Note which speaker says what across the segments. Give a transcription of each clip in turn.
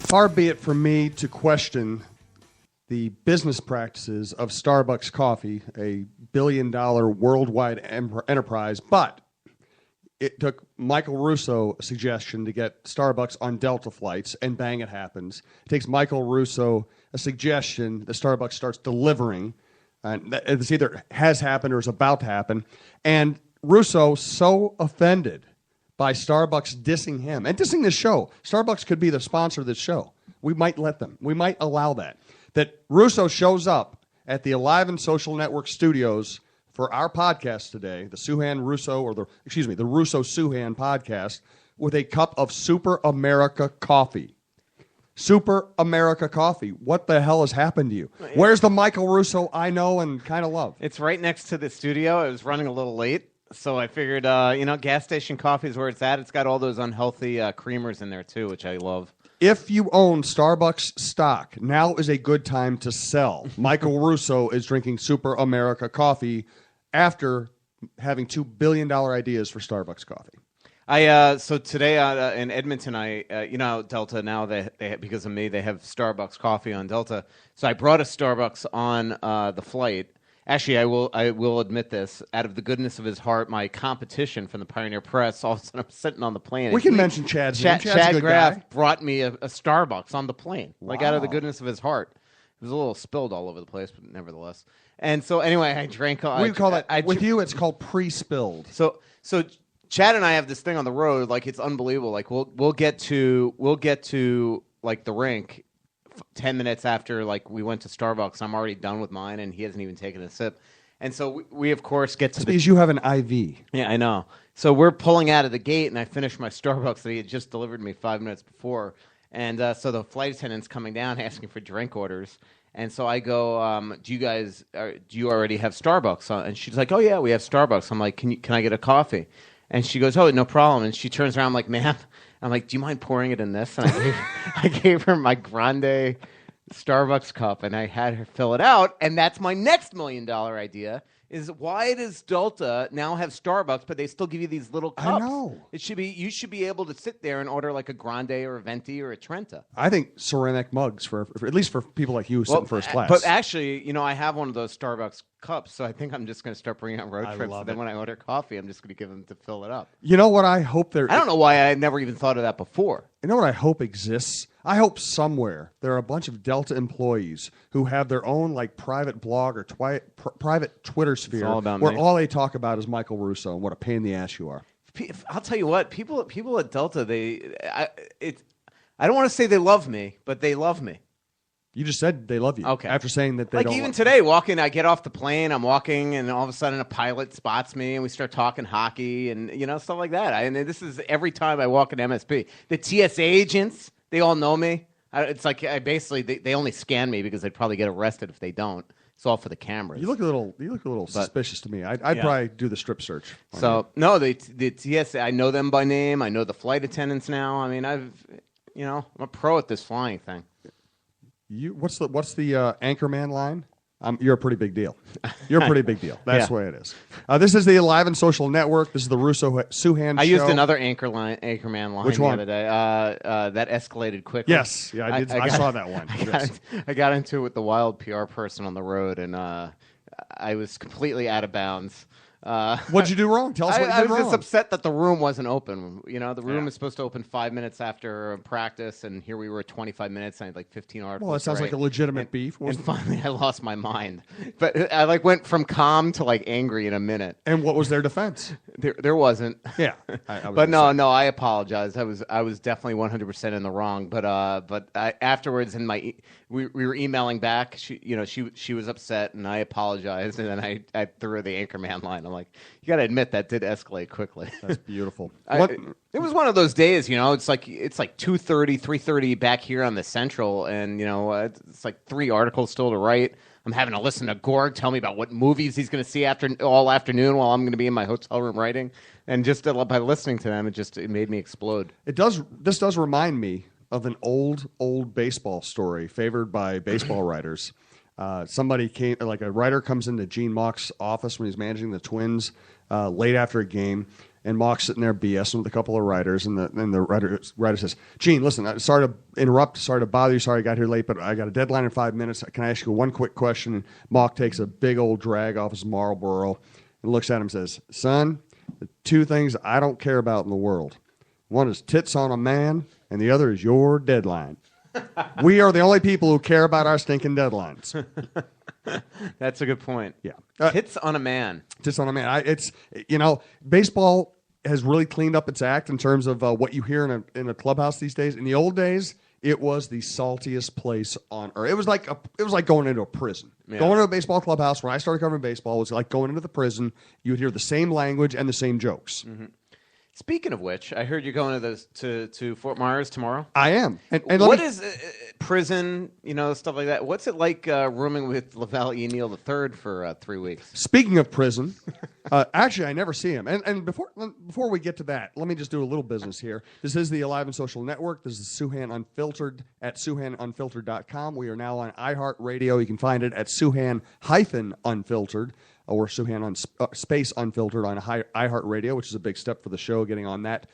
Speaker 1: Far be it from me to question the business practices of Starbucks Coffee, a billion-dollar worldwide enterprise, but it took Michael Russo a suggestion to get Starbucks on Delta flights, and bang, it happens. It takes Michael Russo a suggestion that Starbucks starts delivering, and it's either has happened or is about to happen, and Russo so offended by Starbucks dissing him and dissing this show. Starbucks could be the sponsor of this show. We might let them. We might allow that. That Russo shows up at the Alive and Social Network studios for our podcast today, the Souhan Russo, or the Russo Souhan podcast, with a cup of Super America coffee. Super America coffee. What the hell has happened to you? Where's the Michael Russo I know and kind of love?
Speaker 2: It's right next to the studio. It was running a little late. So I figured, gas station coffee is where it's at. It's got all those unhealthy creamers in there, too, which I love.
Speaker 1: If you own Starbucks stock, now is a good time to sell. Michael Russo is drinking Super America coffee after having $2 billion ideas for Starbucks coffee.
Speaker 2: So today in Edmonton, Delta now, they because of me, they have Starbucks coffee on Delta. So I brought a Starbucks on the flight. Actually, I will admit this. Out of the goodness of his heart, my competition from the Pioneer Press, all of a sudden I'm sitting on the plane.
Speaker 1: We can mention Chad's name. Chad's
Speaker 2: Chad
Speaker 1: a good
Speaker 2: Graff
Speaker 1: guy.
Speaker 2: brought me a Starbucks on the plane, like out of the
Speaker 1: Wow.
Speaker 2: goodness of his heart. It was a little spilled all over the place, but nevertheless. And so anyway, I drank.
Speaker 1: We call that, with you, it's called pre-spilled.
Speaker 2: So Chad and I have this thing on the road, like it's unbelievable. Like we'll get to like the rink 10 minutes after like we went to Starbucks. I'm already done with mine, and he hasn't even taken a sip. And so we of course get to
Speaker 1: because you have an IV.
Speaker 2: Yeah, I know. So we're pulling out of the gate, and I finished my Starbucks that he had just delivered me 5 minutes before. And so the flight attendant's coming down asking for drink orders. And so I go, do you already have Starbucks? And she's like, oh, yeah, we have Starbucks. I'm like, can I get a coffee? And she goes, oh, no problem. And she turns around like, ma'am. I'm like, do you mind pouring it in this? And I gave her my grande Starbucks cup, and I had her fill it out. And that's my next $1 million idea. Is why does Delta now have Starbucks, but they still give you these little cups?
Speaker 1: I know.
Speaker 2: You should be able to sit there and order like a Grande or a Venti or a Trenta.
Speaker 1: I think ceramic mugs for at least for people like you who sit in first class.
Speaker 2: But actually, I have one of those Starbucks cups, so I think I'm just going to start bringing on road trips. And then when I order coffee, I'm just going to give them to fill it up.
Speaker 1: You know what I hope there?
Speaker 2: I don't know why I never even thought of that before.
Speaker 1: You know what I hope exists? I hope somewhere there are a bunch of Delta employees who have their own like private blog or private Twitter sphere where all they talk about is Michael Russo and what a pain in the ass you are.
Speaker 2: I'll tell you what, people at Delta, I don't want to say they love me, but they love me.
Speaker 1: You just said they love you.
Speaker 2: Okay.
Speaker 1: After saying that they don't.
Speaker 2: Like even today, I get off the plane, I'm walking, and all of a sudden a pilot spots me, and we start talking hockey and stuff like that. And this is every time I walk in MSP. The TSA agents, they all know me. It's like they only scan me because they'd probably get arrested if they don't. It's all for the cameras.
Speaker 1: You look a little suspicious to me. I'd probably do the strip search.
Speaker 2: So no, the TSA, I know them by name. I know the flight attendants now. I mean, I'm a pro at this flying thing.
Speaker 1: What's the Anchorman line? You're a pretty big deal. You're a pretty big deal. That's the way it is. This is the Alive and Social Network. This is the Russo Souhan show.
Speaker 2: I used another Anchorman line the other day. That escalated quickly.
Speaker 1: Yes, yeah, I saw that one.
Speaker 2: I got into it with the wild PR person on the road, and I was completely out of bounds.
Speaker 1: What'd you do wrong? Tell us what you did wrong.
Speaker 2: I was just upset that the room wasn't open. The room is supposed to open 5 minutes after practice, and here we were at 25 minutes, and I had like 15 articles.
Speaker 1: Well, that sounds like a legitimate beef.
Speaker 2: And finally, I lost my mind. But I went from calm to angry in a minute.
Speaker 1: And what was their defense?
Speaker 2: There wasn't.
Speaker 1: Yeah,
Speaker 2: but no, I apologize. I was definitely 100% in the wrong. But afterwards, we were emailing back. She was upset, and I apologized, and then I threw her the Anchorman line. I'm like, you got to admit that did escalate quickly.
Speaker 1: That's beautiful.
Speaker 2: It was one of those days, it's like 2:30, 3:30 back here on the Central, and it's like 3 articles still to write. I'm having to listen to Gorg tell me about what movies he's going to see all afternoon while I'm going to be in my hotel room writing, and just by listening to them, it made me explode.
Speaker 1: This does remind me of an old baseball story favored by baseball writers. Somebody came, like a writer comes into Gene Mauch's office when he's managing the Twins late after a game, and Mock's sitting there BSing with a couple of writers, and the writer says, Gene, listen, sorry to interrupt, sorry to bother you, sorry I got here late, but I got a deadline in 5 minutes. Can I ask you one quick question? And Mock takes a big old drag off his Marlboro and looks at him and says, son, the two things I don't care about in the world. One is tits on a man, and the other is your deadline. We are the only people who care about our stinking deadlines.
Speaker 2: That's a good point.
Speaker 1: Yeah.
Speaker 2: Tits on a man.
Speaker 1: Tits on a man. Baseball has really cleaned up its act in terms of what you hear in a clubhouse these days. In the old days, it was the saltiest place on earth. It was like going into a prison. Yeah. Going to a baseball clubhouse when I started covering baseball was like going into the prison. You would hear the same language and the same jokes.
Speaker 2: Mm-hmm. Speaking of which, I heard you're going to Fort Myers tomorrow.
Speaker 1: I am. And
Speaker 2: what is prison, stuff like that? What's it like rooming with Lavelle E. Neal III for 3 weeks?
Speaker 1: Speaking of prison, actually, I never see him. And before we get to that, let me just do a little business here. This is the Alive and Social Network. This is Souhan Unfiltered at SouhanUnfiltered.com. We are now on iHeartRadio. You can find it at Souhan-Unfiltered. Or Souhan Space Unfiltered on iHeartRadio, which is a big step for the show, getting on that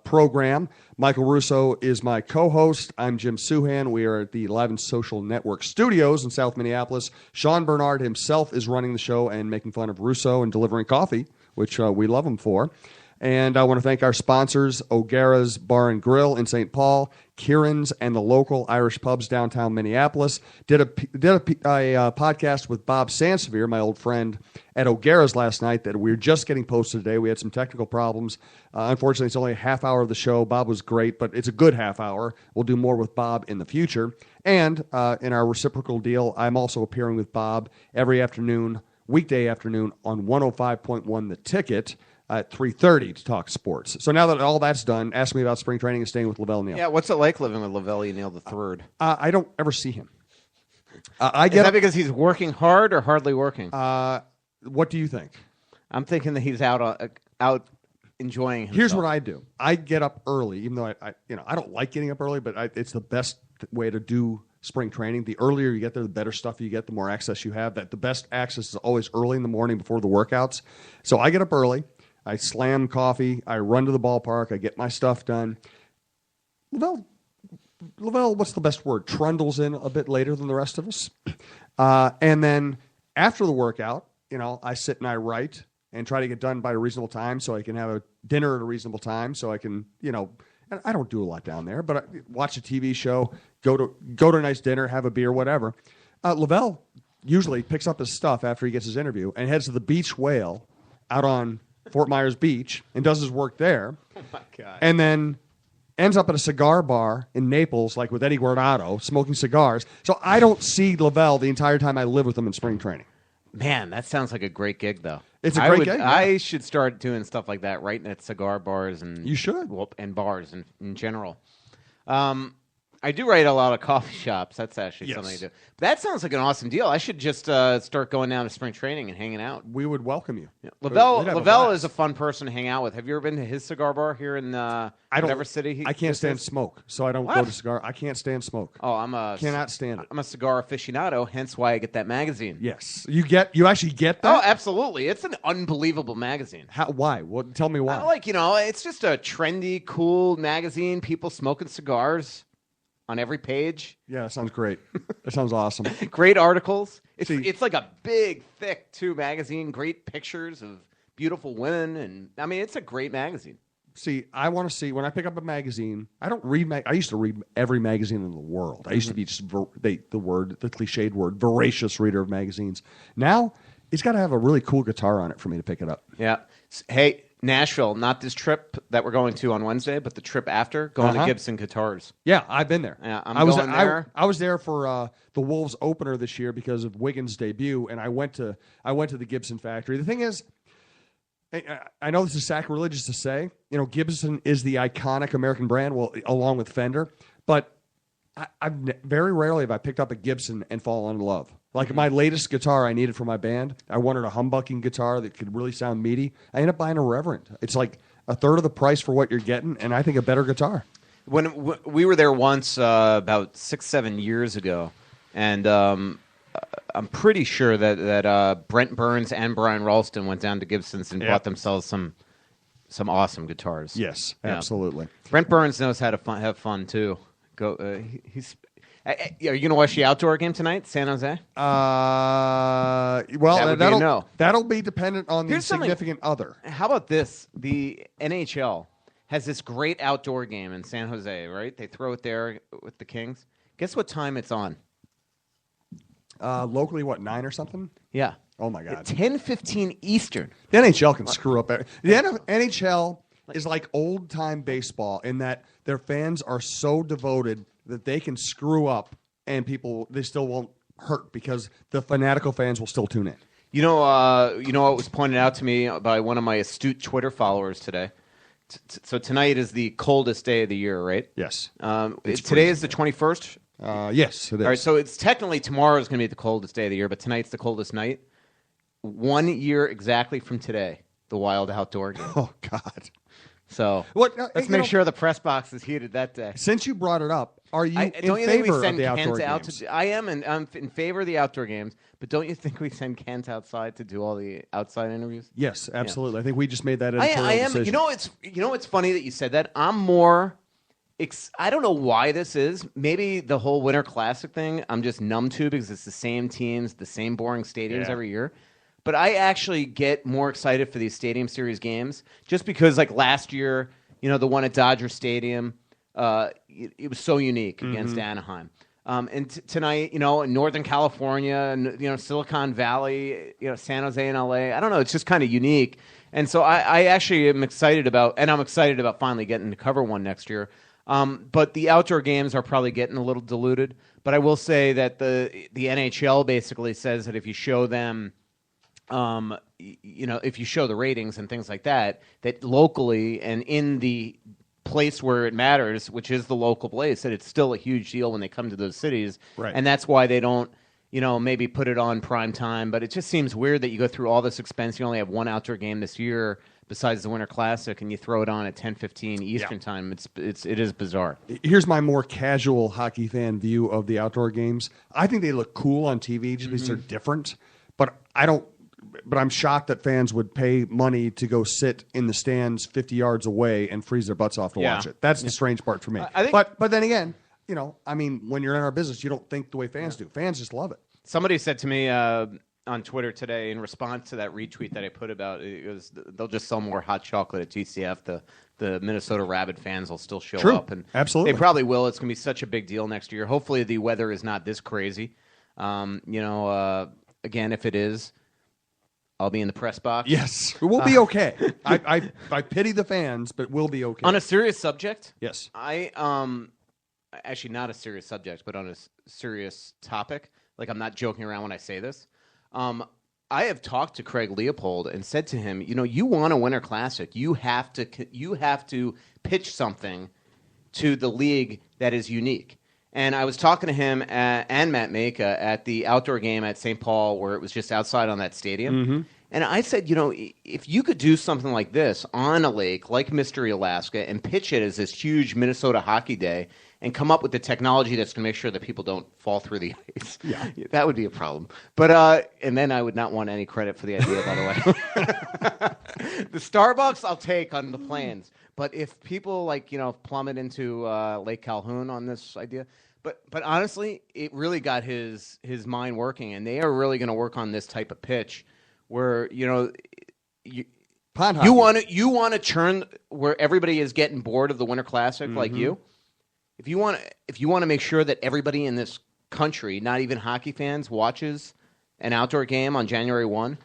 Speaker 1: program. Michael Russo is my co-host. I'm Jim Souhan. We are at the Live and Social Network studios in South Minneapolis. Sean Bernard himself is running the show and making fun of Russo and delivering coffee, which we love him for. And I want to thank our sponsors, O'Gara's Bar and Grill in St. Paul, Kieran's, and the local Irish pubs downtown Minneapolis. Did a podcast with Bob Sansevier, my old friend, at O'Gara's last night that we were just getting posted today. We had some technical problems. Unfortunately, it's only a half hour of the show. Bob was great, but it's a good half hour. We'll do more with Bob in the future. And in our reciprocal deal, I'm also appearing with Bob every afternoon, weekday afternoon, on 105.1 The Ticket, at 3:30 to talk sports. So now that all that's done, ask me about spring training and staying with Lavelle Neal.
Speaker 2: Yeah, what's it like living with Lavelle Neal III?
Speaker 1: I don't ever see him.
Speaker 2: Is that because he's working hard or hardly working?
Speaker 1: What do you think?
Speaker 2: I'm thinking that he's out enjoying himself.
Speaker 1: Here's what I do. I get up early, even though I don't like getting up early, but it's the best way to do spring training. The earlier you get there, the better stuff you get, the more access you have. The best access is always early in the morning before the workouts. So I get up early. I slam coffee. I run to the ballpark. I get my stuff done. Lavelle, what's the best word? Trundles in a bit later than the rest of us. And then after the workout, I sit and I write and try to get done by a reasonable time so I can have a dinner at a reasonable time so I can, and I don't do a lot down there, but I watch a TV show, go to a nice dinner, have a beer, whatever. Lavelle usually picks up his stuff after he gets his interview and heads to the Beach Whale out on Fort Myers Beach and does his work there.
Speaker 2: Oh, my God.
Speaker 1: And then ends up at a cigar bar in Naples, like with Eddie Guardado, smoking cigars. So I don't see Lavelle the entire time I live with him in spring training.
Speaker 2: Man, that sounds like a great gig, though.
Speaker 1: It's a great gig. Yeah.
Speaker 2: I should start doing stuff like that, writing at cigar bars. And
Speaker 1: you should.
Speaker 2: And bars in general. I do write a lot of coffee shops. That's actually something I do. But that sounds like an awesome deal. I should just start going down to spring training and hanging out.
Speaker 1: We would welcome you.
Speaker 2: Yeah. Lavelle is a fun person to hang out with. Have you ever been to his cigar bar here in whatever city?
Speaker 1: I can't stand smoke, so I don't go to cigar. I can't stand smoke.
Speaker 2: Oh,
Speaker 1: cannot stand it.
Speaker 2: I'm a cigar aficionado, hence why I get that magazine.
Speaker 1: Yes, you actually get that?
Speaker 2: Oh, absolutely. It's an unbelievable magazine.
Speaker 1: Why? Well, tell me why.
Speaker 2: It's just a trendy, cool magazine. People smoking cigars on every page. Yeah,
Speaker 1: that sounds great. That sounds awesome.
Speaker 2: Great articles. It's like a big, thick, magazine. Great pictures of beautiful women. And it's a great magazine.
Speaker 1: See, I want to see, when I pick up a magazine, I don't read, I used to read every magazine in the world. I used to be just, the cliched word, voracious reader of magazines. Now, it's got to have a really cool guitar on it for me to pick it up.
Speaker 2: Yeah. Hey, Nashville, not this trip that we're going to on Wednesday, but the trip after, going to Gibson Guitars.
Speaker 1: Yeah, I've been there.
Speaker 2: Yeah, I was there.
Speaker 1: I was there for the Wolves opener this year because of Wiggins' debut, and I went to the Gibson factory. The thing is, I know this is sacrilegious to say, Gibson is the iconic American brand, well, along with Fender, but I've very rarely have I picked up a Gibson and fallen in love. Like my latest guitar I needed for my band, I wanted a humbucking guitar that could really sound meaty. I ended up buying a Reverend. It's like a third of the price for what you're getting, and I think a better guitar.
Speaker 2: When we were there once about 6-7 years ago, and I'm pretty sure that Brent Burns and Brian Ralston went down to Gibson's and bought themselves some some awesome guitars.
Speaker 1: Yes,
Speaker 2: Yeah.
Speaker 1: absolutely.
Speaker 2: Brent Burns knows how to have fun too. Go. He's. Are you going to watch the outdoor game tonight, San Jose?
Speaker 1: Well, that'll be dependent on the significant other.
Speaker 2: How about this? The NHL has this great outdoor game in San Jose, right? They throw it there with the Kings. Guess what time it's on?
Speaker 1: Locally, 9 or something?
Speaker 2: Yeah.
Speaker 1: Oh, my God.
Speaker 2: 10:15 Eastern.
Speaker 1: The NHL can screw up. The NHL is like old-time baseball in that their fans are so devoted that they can screw up and they still won't hurt because the fanatical fans will still tune in.
Speaker 2: You know what was pointed out to me by one of my astute Twitter followers today? So tonight is the coldest day of the year, right?
Speaker 1: Yes.
Speaker 2: Today is the 21st?
Speaker 1: Yes, it is.
Speaker 2: All right, so it's technically tomorrow is going to be the coldest day of the year, but tonight's the coldest night. 1 year exactly from today, the Wild Outdoor Game.
Speaker 1: Oh, God.
Speaker 2: So let's make sure the press box is heated that day.
Speaker 1: Since you brought it up, are you in favor of the outdoor games?
Speaker 2: I am, and I'm in favor of the outdoor games. But don't you think we send Kent outside to do all the outside interviews?
Speaker 1: Yes, absolutely. Yeah. I think we just made that
Speaker 2: editorial decision. You know, it's funny that you said that. I'm more. I don't know why this is. Maybe the whole Winter Classic thing. I'm just numb to because it's the same teams, the same boring stadiums every year. But I actually get more excited for these Stadium Series games just because, like last year, the one at Dodger Stadium, it was so unique against Anaheim. And tonight, in Northern California and, Silicon Valley, San Jose and LA, I don't know, it's just kind of unique. And so I actually am excited about finally getting to cover one next year. But the outdoor games are probably getting a little diluted. But I will say that the NHL basically says that if you show them, if you show the ratings and things like that, that locally and in the place where it matters, which is the local place, that it's still a huge deal when they come to those cities.
Speaker 1: Right.
Speaker 2: And that's why they don't, maybe put it on prime time. But it just seems weird that you go through all this expense. You only have one outdoor game this year besides the Winter Classic, and you throw it on at 10:15 Eastern time. It is bizarre.
Speaker 1: Here's my more casual hockey fan view of the outdoor games. I think they look cool on TV just because they're different. But I'm shocked that fans would pay money to go sit in the stands 50 yards away and freeze their butts off to watch it. That's the strange part for me. But then again, when you're in our business, you don't think the way fans do. Fans just love it.
Speaker 2: Somebody said to me on Twitter today in response to that retweet that I put about it, they'll just sell more hot chocolate at TCF. The Minnesota Rabid fans will still show up. And
Speaker 1: absolutely.
Speaker 2: They probably will. It's going to be such a big deal next year. Hopefully the weather is not this crazy. Again, if it is, I'll be in the press box.
Speaker 1: Yes, we'll be okay. I pity the fans, but we'll be okay.
Speaker 2: On a serious subject,
Speaker 1: yes.
Speaker 2: Actually not a serious subject, but on a serious topic. Like I'm not joking around when I say this. I have talked to Craig Leopold and said to him, you want a Winter Classic, you have to pitch something to the league that is unique. And I was talking to him and Matt Maka at the outdoor game at St. Paul where it was just outside on that stadium. Mm-hmm. And I said, if you could do something like this on a lake like Mystery Alaska and pitch it as this huge Minnesota Hockey Day and come up with the technology that's going to make sure that people don't fall through the ice, that would be a problem. But and then I would not want any credit for the idea, by the way. The Starbucks I'll take on the plans. But if people plummet into Lake Calhoun on this idea, but honestly, it really got his mind working, and they are really going to work on this type of pitch, where you want to churn where everybody is getting bored of the Winter Classic like you. If you want to make sure that everybody in this country, not even hockey fans, watches an outdoor game on January 1.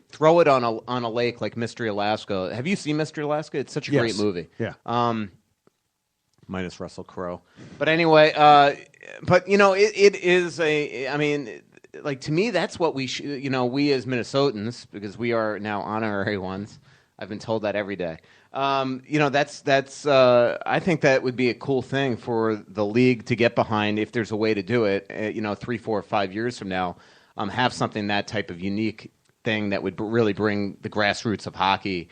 Speaker 2: Throw it on a lake like Mystery Alaska. Have you seen Mystery Alaska? It's such a great movie.
Speaker 1: Yeah.
Speaker 2: Minus Russell Crowe. But anyway, it is to me, that's what we we as Minnesotans, because we are now honorary ones. I've been told that every day. That's I think that would be a cool thing for the league to get behind if there's a way to do it. 3, 4, 5 years from now, have something that type of unique thing that would really bring the grassroots of hockey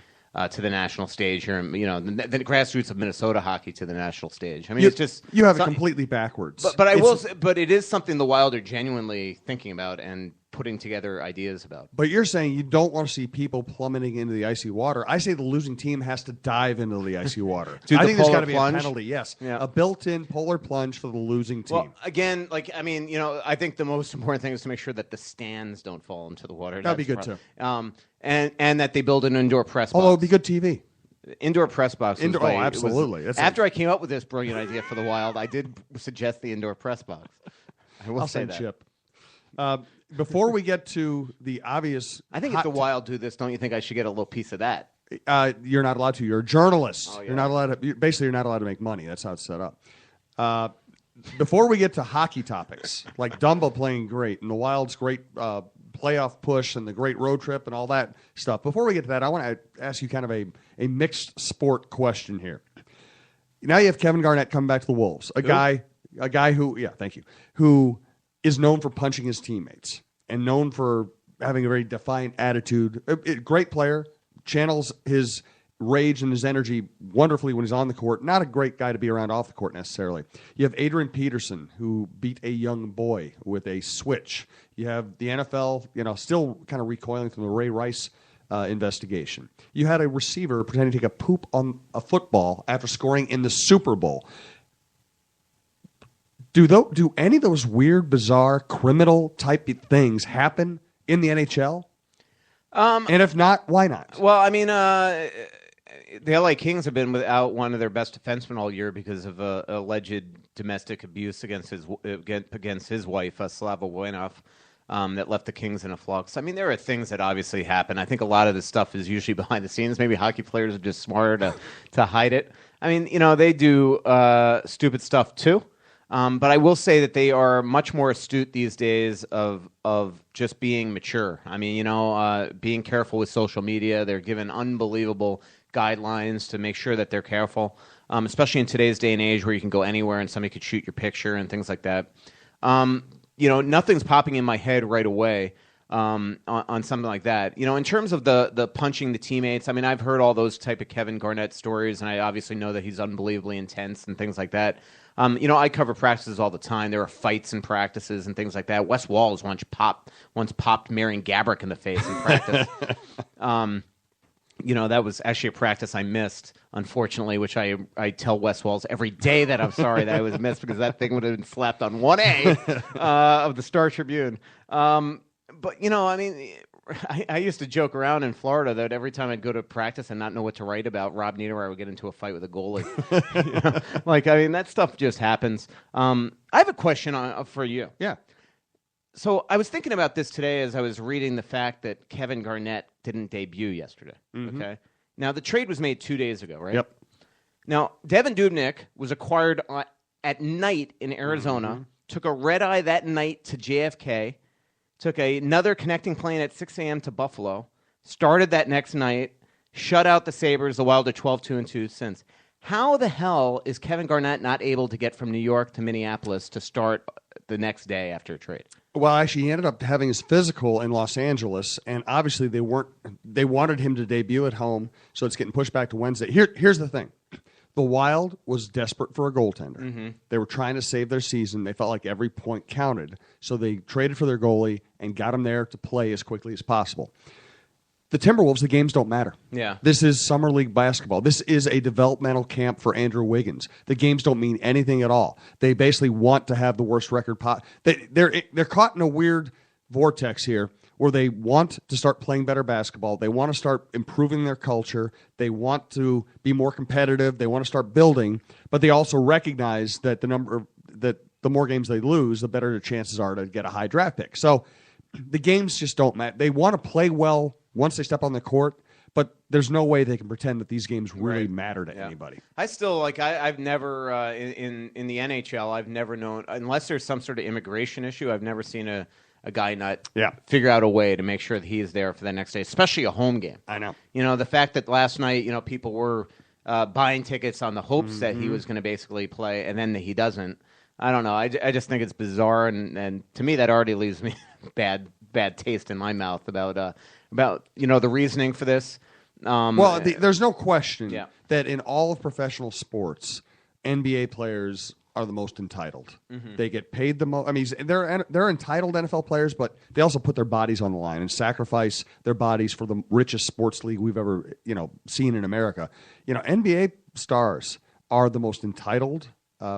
Speaker 2: to the national stage here, and the grassroots of Minnesota hockey to the national stage. I mean, it's just
Speaker 1: it completely backwards.
Speaker 2: But it is something the Wild are genuinely thinking about and putting together ideas about.
Speaker 1: But you're saying you don't want to see people plummeting into the icy water. I say the losing team has to dive into the icy water. I think there's got to be a penalty. Yes, a built-in polar plunge for the losing team.
Speaker 2: Well, again, I think the most important thing is to make sure that the stands don't fall into the water.
Speaker 1: That'd be good too.
Speaker 2: And that they build an indoor press box.
Speaker 1: Although it'd be good TV.
Speaker 2: Indoor press box.
Speaker 1: Absolutely.
Speaker 2: After I came up with this brilliant idea for the Wild, I did suggest the indoor press box.
Speaker 1: I'll say that. Chip. Before we get to the obvious,
Speaker 2: I think if the Wild do this, don't you think I should get a little piece of that?
Speaker 1: You're not allowed to. You're a journalist.
Speaker 2: Oh, yeah.
Speaker 1: You're not allowed to. Basically, you're not allowed to make money. That's how it's set up. Before we get to hockey topics, like Dumba playing great and the Wild's great playoff push and the great road trip and all that stuff, before we get to that, I want to ask you kind of a mixed sport question here. Now you have Kevin Garnett coming back to the Wolves, a guy who, thank you, who is known for punching his teammates and known for having a very defiant attitude. A great player, channels his rage and his energy wonderfully when he's on the court. Not a great guy to be around off the court necessarily. You have Adrian Peterson, who beat a young boy with a switch. You have the NFL, still kind of recoiling from the Ray Rice investigation. You had a receiver pretending to take a poop on a football after scoring in the Super Bowl. Do any of those weird, bizarre, criminal type things happen in the NHL? And if not, why not?
Speaker 2: Well, I mean, the LA Kings have been without one of their best defensemen all year because of alleged domestic abuse against his wife, Slava Voinov, that left the Kings in a flux. I mean, there are things that obviously happen. I think a lot of this stuff is usually behind the scenes. Maybe hockey players are just smarter to hide it. I mean, they do stupid stuff too. But I will say that they are much more astute these days of just being mature. I mean, being careful with social media. They're given unbelievable guidelines to make sure that they're careful, especially in today's day and age where you can go anywhere and somebody could shoot your picture and things like that. Nothing's popping in my head right away on something like that. In terms of the punching the teammates, I mean, I've heard all those type of Kevin Garnett stories, and I obviously know that he's unbelievably intense and things like that. I cover practices all the time. There are fights in practices and things like that. Wes Walls once popped Marion Gaborik in the face in practice. That was actually a practice I missed, unfortunately, which I tell Wes Walls every day that I'm sorry that I was missed because that thing would have been slapped on 1A of the Star Tribune. But, I mean, I used to joke around in Florida that every time I'd go to practice and not know what to write about Rob Niederreiter would get into a fight with a goalie. That stuff just happens. I have a question for you.
Speaker 1: Yeah.
Speaker 2: So I was thinking about this today as I was reading the fact that Kevin Garnett didn't debut yesterday. Mm-hmm. Okay. Now, the trade was made 2 days ago, right?
Speaker 1: Yep.
Speaker 2: Now, Devin Dubnyk was acquired at night in Arizona, took a red-eye that night to JFK, took another connecting plane at 6 a.m. to Buffalo, started that next night, shut out the Sabres. The Wild are 12-2-2 since. How the hell is Kevin Garnett not able to get from New York to Minneapolis to start the next day after a trade?
Speaker 1: Well, actually, he ended up having his physical in Los Angeles, and obviously they wanted him to debut at home, so it's getting pushed back to Wednesday. Here's the thing. The Wild was desperate for a goaltender. Mm-hmm. They were trying to save their season. They felt like every point counted, so they traded for their goalie and got him there to play as quickly as possible. The Timberwolves, the games don't matter.
Speaker 2: Yeah.
Speaker 1: This is summer league basketball. This is a developmental camp for Andrew Wiggins. The games don't mean anything at all. They basically want to have the worst record. They're caught in a weird vortex here where they want to start playing better basketball. They want to start improving their culture. They want to be more competitive. They want to start building, but they also recognize that the more games they lose, the better the chances are to get a high draft pick. So the games just don't matter. They want to play well once they step on the court, but there's no way they can pretend that these games really matter to anybody.
Speaker 2: I still I've never in the NHL I've never known, unless there's some sort of immigration issue, I've never seen a guy not figure out a way to make sure that he is there for the next day, especially a home game.
Speaker 1: I know.
Speaker 2: The fact that last night people were buying tickets on the hopes that he was going to basically play, and then he doesn't. I don't know. I just think it's bizarre, and to me that already leaves me bad taste in my mouth about the reasoning for this.
Speaker 1: There's no question that in all of professional sports, NBA players are the most entitled.
Speaker 2: Mm-hmm.
Speaker 1: They get paid the most. I mean, they're entitled NFL players, but they also put their bodies on the line and sacrifice their bodies for the richest sports league we've ever seen in America. NBA stars are the most entitled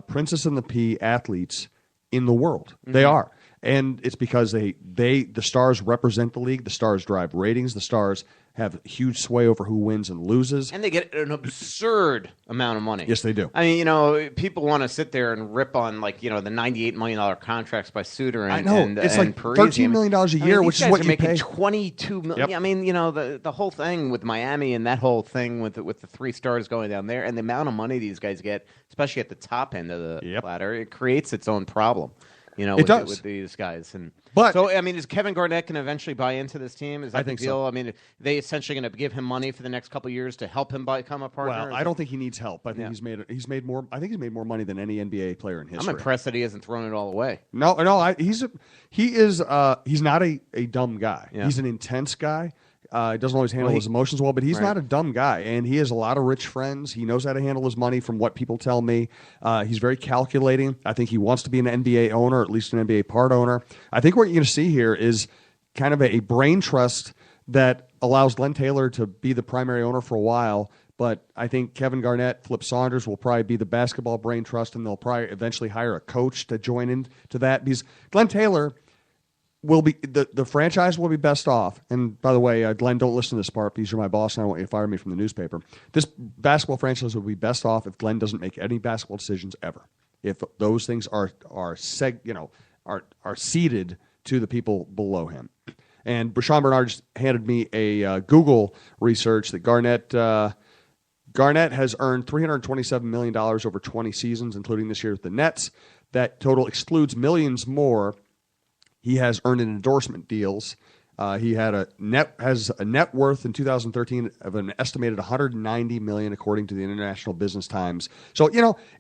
Speaker 1: Princess and the Pea athletes in the world. Mm-hmm. They are. And it's because the stars represent the league. The stars drive ratings. The stars have huge sway over who wins and loses.
Speaker 2: And they get an absurd amount of money.
Speaker 1: Yes, they do.
Speaker 2: I mean, people want to sit there and rip on, the $98 million contracts by Suter and
Speaker 1: I know. It's
Speaker 2: and
Speaker 1: like $13 million a year, which is what you pay.
Speaker 2: $22 million.
Speaker 1: Yep.
Speaker 2: I mean, the whole thing with Miami and that whole thing with the 3 stars going down there and the amount of money these guys get, especially at the top end of the ladder, it creates its own problem. With these guys. Is Kevin Garnett going to eventually buy into this team? Is that the deal?
Speaker 1: So.
Speaker 2: I mean, are they essentially going to give him money for the next couple of years to help him become a partner?
Speaker 1: Well, I don't think he needs help. I think he's made more. I think he's made more money than any NBA player in history.
Speaker 2: I'm impressed that he hasn't thrown it all away.
Speaker 1: No, he's not a dumb guy. Yeah. He's an intense guy. He doesn't always handle his emotions well, but he's not a dumb guy, and he has a lot of rich friends. He knows how to handle his money, from what people tell me. He's very calculating. I think he wants to be an NBA owner, at least an NBA part owner. I think what you're going to see here is kind of a brain trust that allows Glenn Taylor to be the primary owner for a while, but I think Kevin Garnett, Flip Saunders will probably be the basketball brain trust, and they'll probably eventually hire a coach to join into that, because Glenn Taylor will be the franchise will be best off. And by the way, Glenn, don't listen to this part because you're my boss and I don't want you to fire me from the newspaper. This basketball franchise will be best off if Glenn doesn't make any basketball decisions ever. If those things are ceded to the people below him. And Brashawn Bernard just handed me a Google research that Garnett has earned $327 million over 20 seasons, including this year with the Nets. That total excludes millions more he has earned in endorsement deals. He has a net worth in 2013 of an estimated $190 million, according to the International Business Times. So,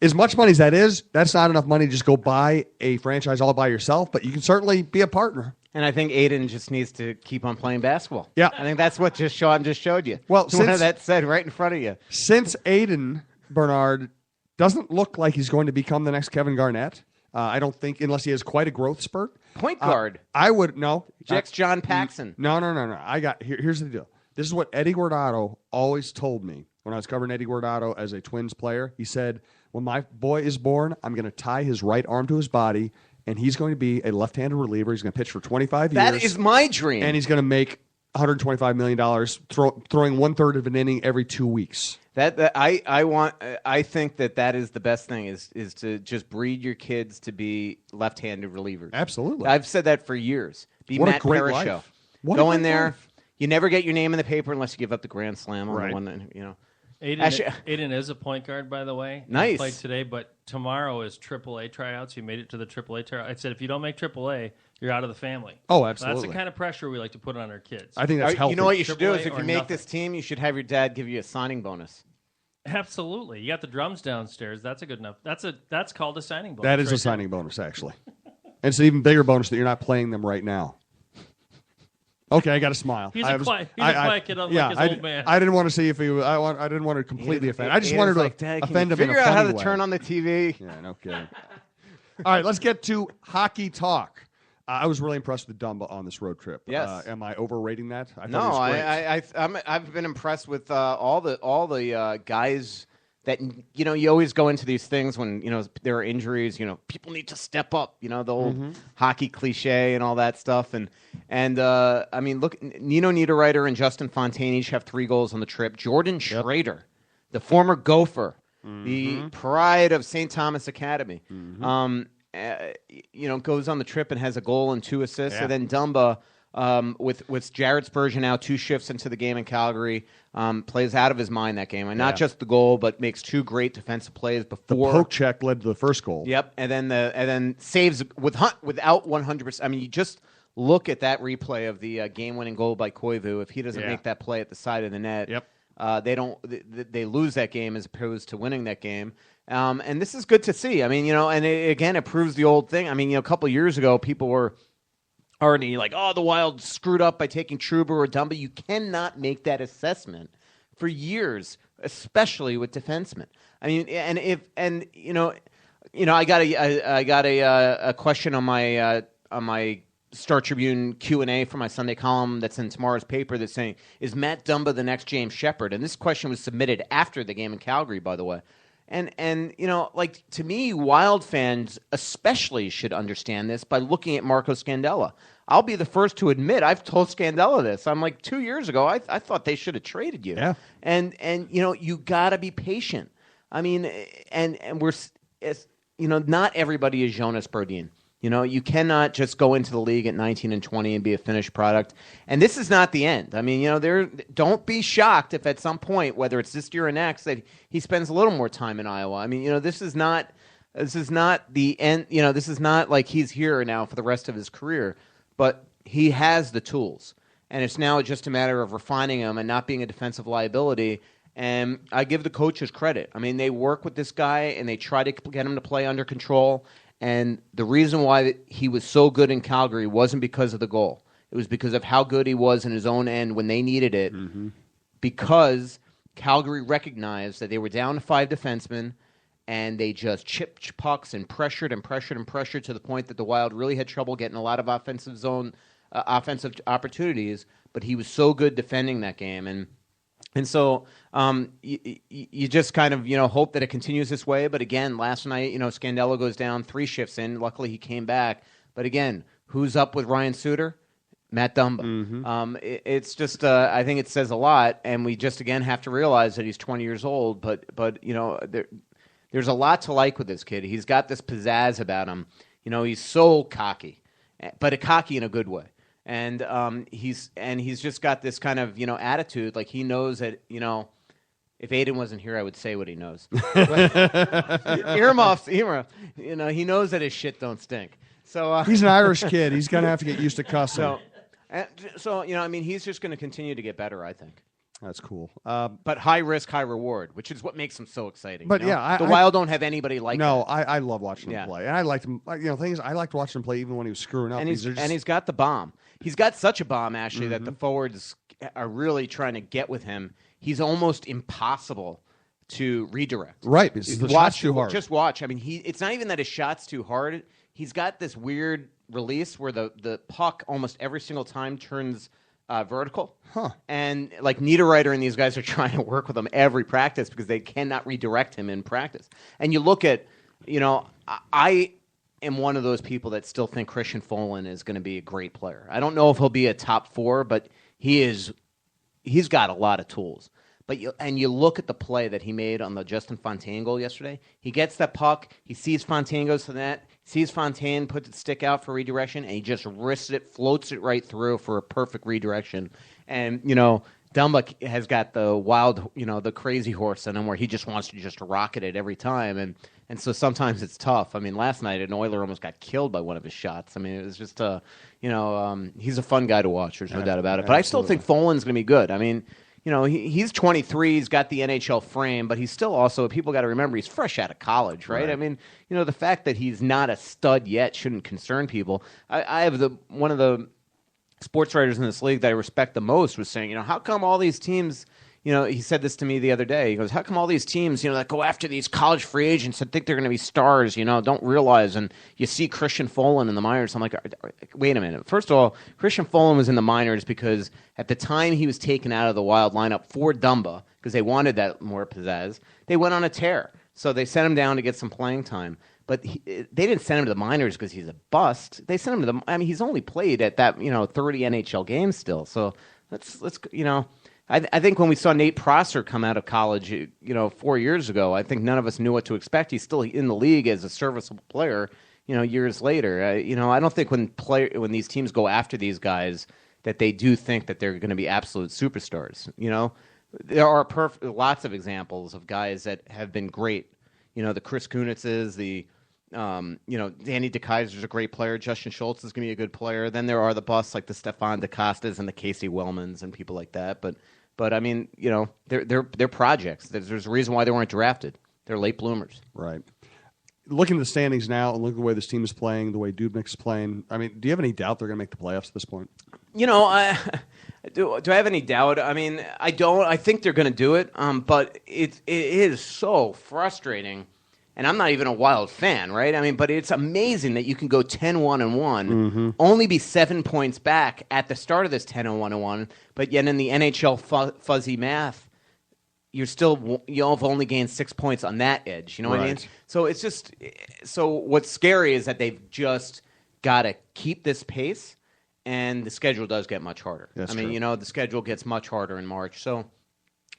Speaker 1: as much money as that is, that's not enough money to just go buy a franchise all by yourself, but you can certainly be a partner.
Speaker 2: And I think Aiden just needs to keep on playing basketball.
Speaker 1: Yeah.
Speaker 2: I think that's what Sean just showed you.
Speaker 1: Well,
Speaker 2: that said right in front of you.
Speaker 1: Since Aiden Bernard doesn't look like he's going to become the next Kevin Garnett, I don't think, unless he has quite a growth spurt.
Speaker 2: Point guard.
Speaker 1: I would no.
Speaker 2: Jack's John Paxson.
Speaker 1: No. Here's the deal. This is what Eddie Guardado always told me when I was covering Eddie Guardado as a Twins player. He said, when my boy is born, I'm going to tie his right arm to his body, and he's going to be a left-handed reliever. He's going to pitch for 25 years.
Speaker 2: That is my dream.
Speaker 1: And he's going to make $125 million throwing 1/3 of an inning every 2 weeks.
Speaker 2: I think that is the best thing is to just breed your kids to be left-handed relievers.
Speaker 1: Absolutely.
Speaker 2: I've said that for years.
Speaker 1: What Matt a great Parrish life. Show.
Speaker 2: Go in there. Life. You never get your name in the paper unless you give up the grand slam on the one that,
Speaker 3: Aiden is a point guard, by the way.
Speaker 2: Nice.
Speaker 3: He played today, but tomorrow is AAA tryouts. He made it to the AAA tryout. I said, if you don't make AAA, you're out of the family.
Speaker 1: Oh, absolutely.
Speaker 3: So that's the kind of pressure we like to put on our kids.
Speaker 1: I think that's healthy.
Speaker 2: You know what you should do is if you make
Speaker 3: nothing.
Speaker 2: this team, you should have your dad give you a signing bonus.
Speaker 3: Absolutely. You got the drums downstairs. That's a good enough. That's called a signing bonus.
Speaker 1: That is a signing bonus, actually. And it's an even bigger bonus that you're not playing them right now. Okay, I got to smile.
Speaker 3: He's a quiet kid, unlike his old man.
Speaker 1: I didn't want to see if he was. I didn't want to completely offend. I just wanted to offend him in a funny way.
Speaker 2: Figure out how to turn on the TV.
Speaker 1: Yeah, no kidding. All right, let's get to hockey talk. I was really impressed with Dumba on this road trip.
Speaker 2: Yes.
Speaker 1: Am I overrating that?
Speaker 2: I've been impressed with all the guys that you always go into these things when there are injuries. People need to step up. The old hockey cliche and all that stuff. And look, Nino Niederreiter and Justin Fontaine each have 3 goals on the trip. Jordan Schrader, the former Gopher, the pride of St. Thomas Academy, goes on the trip and has a goal and 2 assists.
Speaker 1: Yeah.
Speaker 2: And then Dumba, with Jared Spurgeon now 2 shifts into the game in Calgary, plays out of his mind that game. And not just the goal, but makes 2 great defensive plays before.
Speaker 1: The poke check led to the first goal.
Speaker 2: Yep. And then saves without 100%. I mean, you just look at that replay of the game-winning goal by Koivu. If he doesn't make that play at the side of the net, they lose that game as opposed to winning that game. And this is good to see. I mean, it proves the old thing. I mean, a couple years ago, people were already like, oh, the Wild screwed up by taking Trouba or Dumba. You cannot make that assessment for years, especially with defensemen. I mean, I got a question on my Star Tribune Q&A for my Sunday column that's in tomorrow's paper that's saying, is Matt Dumba the next James Shepard? And this question was submitted after the game in Calgary, by the way. And to me, Wild fans especially should understand this by looking at Marco Scandella. I'll be the first to admit, I've told Scandella this. I'm like, 2 years ago, I thought they should have traded you.
Speaker 1: Yeah.
Speaker 2: And you got to be patient. I mean, and we're, not everybody is Jonas Brodin. You cannot just go into the league at 19 and 20 and be a finished product. And this is not the end. I mean, don't be shocked if at some point, whether it's this year or next, that he spends a little more time in Iowa. I mean, this is not the end. This is not like he's here now for the rest of his career. But he has the tools, and it's now just a matter of refining them and not being a defensive liability. And I give the coaches credit. I mean, they work with this guy, and they try to get him to play under control. And the reason why he was so good in Calgary wasn't because of the goal. It was because of how good he was in his own end when they needed it, because Calgary recognized that they were down to 5 defensemen, and they just chipped pucks and pressured to the point that the Wild really had trouble getting a lot of offensive opportunities. But he was so good defending that game, and so you just kind of hope that it continues this way. But again, last night Scandella goes down 3 shifts in. Luckily he came back. But again, who's up with Ryan Suter? Matt Dumba. It's just I think it says a lot, and we just again have to realize that he's 20 years old. But there's a lot to like with this kid. He's got this pizzazz about him. He's so cocky, but cocky in a good way. And he's just got this kind of attitude, like he knows that if Aiden wasn't here, I would say what he knows. Earmuffs, he knows that his shit don't stink. So
Speaker 1: he's an Irish kid. He's gonna have to get used to cussing.
Speaker 2: So he's just going to continue to get better, I think.
Speaker 1: That's cool.
Speaker 2: But high risk, high reward, which is what makes him so exciting.
Speaker 1: But
Speaker 2: the Wild don't have anybody like that.
Speaker 1: No, I love watching him play, and I liked him. Things I liked watching him play even when he was screwing up.
Speaker 2: And he's got the bomb. He's got such a bomb, actually, that the forwards are really trying to get with him. He's almost impossible to redirect.
Speaker 1: Right, because the shot's too hard.
Speaker 2: Just watch. I mean, it's not even that his shot's too hard. He's got this weird release where the puck almost every single time turns vertical. And like Niederreiter and these guys are trying to work with him every practice because they cannot redirect him in practice. And you look at, I am one of those people that still think Christian Folin is going to be a great player. I don't know if he'll be a top 4, but he's got a lot of tools. But you look at the play that he made on the Justin Fontaine goal yesterday. He gets that puck. He sees Fontaine goes to the net. Sees Fontaine put the stick out for redirection, and he just wrists it, floats it right through for a perfect redirection. And Dumba has got the wild, the crazy horse in him where he just wants to just rocket it every time, and so sometimes it's tough. I mean, last night an Oiler almost got killed by one of his shots. I mean, it was just he's a fun guy to watch. There's no doubt about it. But I still think Folin's going to be good. I mean. He's 23, he's got the NHL frame, but he's still also, people got to remember, he's fresh out of college, right? I mean, the fact that he's not a stud yet shouldn't concern people. I have one of the sports writers in this league that I respect the most was saying, how come all these teams, he said this to me the other day. He goes, how come all these teams, that go after these college free agents and think they're going to be stars, don't realize, and you see Christian Folin in the minors. I'm like, wait a minute. First of all, Christian Folin was in the minors because at the time he was taken out of the Wild lineup for Dumba, because they wanted that more pizzazz, they went on a tear. So they sent him down to get some playing time. But they didn't send him to the minors because he's a bust. They sent him to he's only played at that, 30 NHL games still. So let's I think when we saw Nate Prosser come out of college, 4 years ago, I think none of us knew what to expect. He's still in the league as a serviceable player, years later. I don't think when these teams go after these guys that they do think that they're going to be absolute superstars. There are lots of examples of guys that have been great. The Chris Kunitzes, Danny DeKeyser's a great player. Justin Schultz is going to be a good player. Then there are the busts like the Stefan DeCostas and the Casey Wellmans and people like that. But I mean, they're projects. There's a reason why they weren't drafted. They're late bloomers. Right.
Speaker 1: Looking at the standings now and looking at the way this team is playing, the way Dubnyk's playing, I mean, do you have any doubt they're going to make the playoffs at this point?
Speaker 2: Do I have any doubt? I mean, I don't. I think they're going to do it, but it is so frustrating. and I'm not even a Wild fan, right? I mean, but it's amazing that you can go 10-1-1, only be 7 points back at the start of this 10-1-1, but yet in the NHL fuzzy math, you've only gained 6 points on that edge. You know what I mean? So it's just what's scary is that they've just got to keep this pace, and the schedule does get much harder.
Speaker 1: That's
Speaker 2: true. The schedule gets much harder in March. So,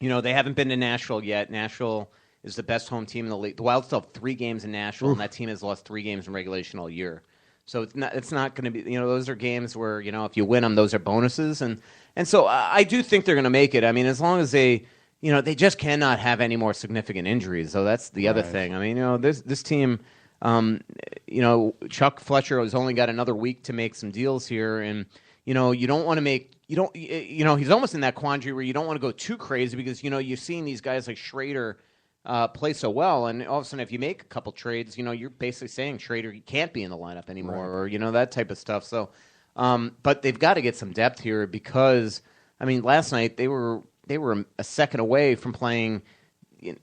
Speaker 2: they haven't been to Nashville yet. Nashville is the best home team in the league. The Wild still have 3 games in Nashville, and that team has lost 3 games in regulation all year. So it's not going to be, those are games where, if you win them, those are bonuses. And so I do think they're going to make it. I mean, as long as they, they just cannot have any more significant injuries. So that's the other thing. I mean, this team, Chuck Fletcher has only got another week to make some deals here. And, you don't want to make, he's almost in that quandary where you don't want to go too crazy because, you're seeing these guys like Schrader play so well, and all of a sudden, if you make a couple trades, you're basically saying Schrader can't be in the lineup anymore, or that type of stuff. So, but they've got to get some depth here because, I mean, last night they were a second away from playing,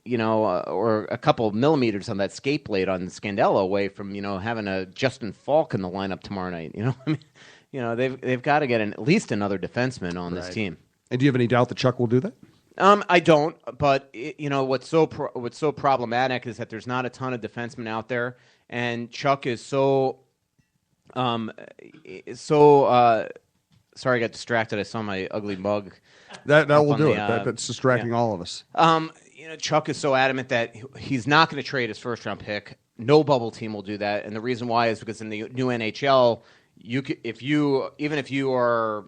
Speaker 2: or a couple of millimeters on that skate blade on Scandella away from having a Justin Falk in the lineup tomorrow night. I mean, they've got to get at least another defenseman on this team.
Speaker 1: And do you have any doubt that Chuck will do that?
Speaker 2: I don't, but what's so problematic is that there's not a ton of defensemen out there, and Chuck is so sorry, I got distracted. I saw my ugly mug.
Speaker 1: That will do it. That's distracting all of us.
Speaker 2: Chuck is so adamant that he's not going to trade his first-round pick. No bubble team will do that, and the reason why is because in the new NHL, if you are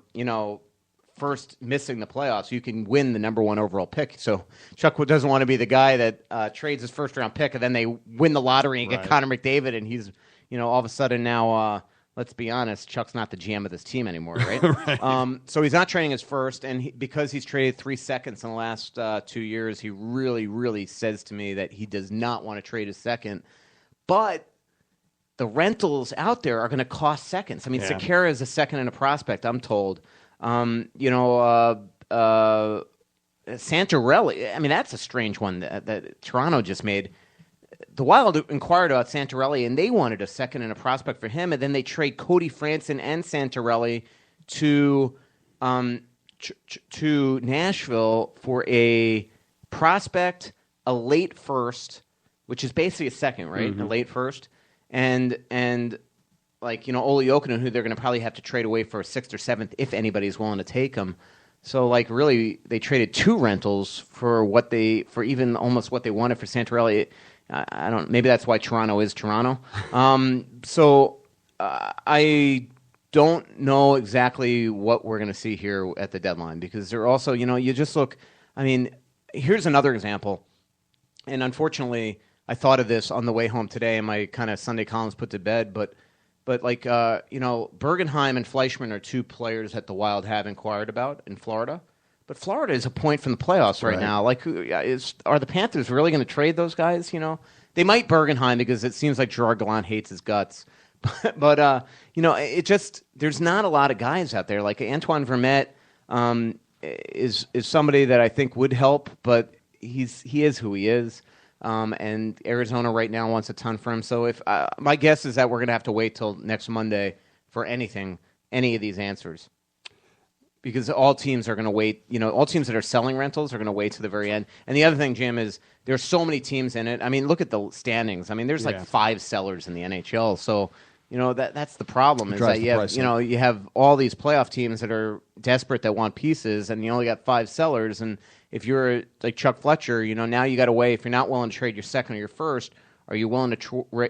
Speaker 2: first missing the playoffs, you can win the number 1 overall pick. So Chuck doesn't want to be the guy that trades his first-round pick, and then they win the lottery and get Connor McDavid, and he's, all of a sudden now, let's be honest, Chuck's not the GM of this team anymore, right? Right. So he's not trading his first, and because he's traded 3 seconds in the last 2 years, he really, really says to me that he does not want to trade his second. But the rentals out there are going to cost seconds. I mean, Sekera is a second and a prospect, I'm told. Santorelli, I mean, that's a strange one that Toronto just made. The Wild inquired about Santorelli, and they wanted a second and a prospect for him, and then they trade Cody Franson and Santorelli to Nashville for a prospect, a late first, which is basically a second, right? A late first, and like, Ole Jokinen, who they're going to probably have to trade away for a 6th or 7th if anybody's willing to take him. So, like, really, they traded 2 rentals for even almost what they wanted for Santorelli. Maybe that's why Toronto is Toronto. I don't know exactly what we're going to see here at the deadline because they're also, you just look, I mean, here's another example. And unfortunately, I thought of this on the way home today and my kind of Sunday columns put to bed, but like, Bergenheim and Fleischmann are 2 players that the Wild have inquired about in Florida. But Florida is a point from the playoffs right now. Like, are the Panthers really going to trade those guys? They might Bergenheim because it seems like Gerard Gallant hates his guts. But it just, there's not a lot of guys out there. Like Antoine Vermette is somebody that I think would help, but he is who he is. And Arizona right now wants a ton for him. So if my guess is that we're going to have to wait till next Monday for any of these answers. Because all teams are going to wait. All teams that are selling rentals are going to wait to the very end. And the other thing, Jim, is there's so many teams in it. I mean, look at the standings. I mean, there's like 5 sellers in the NHL. So, that's the problem is that you have all these playoff teams that are desperate that want pieces, and you only got 5 sellers. And if you're like Chuck Fletcher, now you got to weigh. If you're not willing to trade your second or your first, are you willing to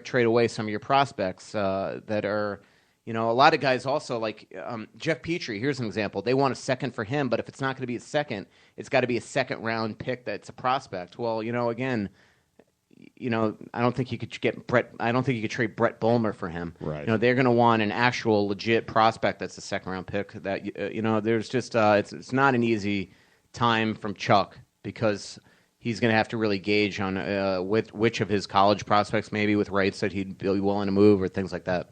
Speaker 2: trade away some of your prospects that are? A lot of guys also, like Jeff Petrie, here's an example. They want a second for him, but if it's not going to be a second, it's got to be a second-round pick that's a prospect. Well, again, I don't think you could trade Brett Bulmer for him.
Speaker 1: Right.
Speaker 2: They're going to want an actual legit prospect that's a second-round pick. That there's just it's not an easy time from Chuck because he's going to have to really gauge on which of his college prospects, maybe with rights that he'd be willing to move or things like that.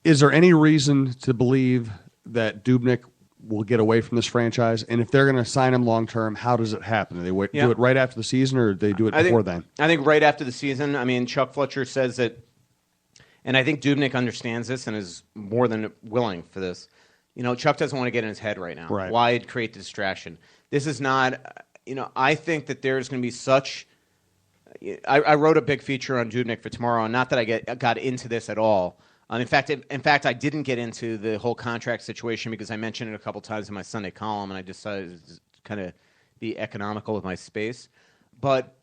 Speaker 1: Is there any reason to believe that Dubnyk will get away from this franchise? And if they're going to sign him long term, how does it happen? Do they do it right after the season, or do they do it before then?
Speaker 2: I think right after the season. I mean, Chuck Fletcher says that, and I think Dubnyk understands this and is more than willing for this. Chuck doesn't want to get in his head right now.
Speaker 1: Right.
Speaker 2: Why create the distraction? This is not, I think that there's going to be such. I wrote a big feature on Dubnyk for tomorrow, and not that I got into this at all. In fact, I didn't get into the whole contract situation because I mentioned it a couple times in my Sunday column, and I decided to kind of be economical with my space. But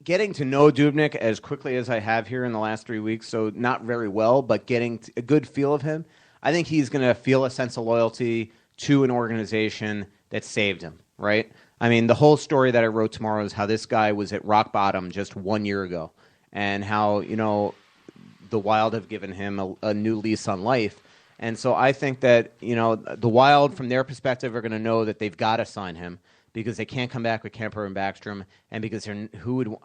Speaker 2: getting to know Dubnyk as quickly as I have here in the last 3 weeks, so not very well, but getting a good feel of him, I think he's going to feel a sense of loyalty to an organization that saved him, right? I mean, the whole story that I wrote tomorrow is how this guy was at rock bottom just 1 year ago, and how, the Wild have given him a new lease on life. And so I think that, the Wild, from their perspective, are going to know that they've got to sign him because they can't come back with Kemper and Backstrom, and because they're not going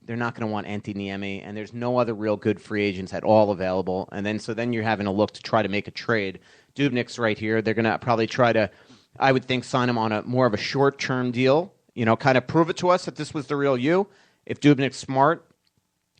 Speaker 2: to want Antti Niemi, and there's no other real good free agents at all available. And then you're having to look to try to make a trade. Dubnyk's right here. They're going to probably try to, I would think, sign him on a more of a short-term deal, kind of prove it to us that this was the real you, if Dubnyk's smart.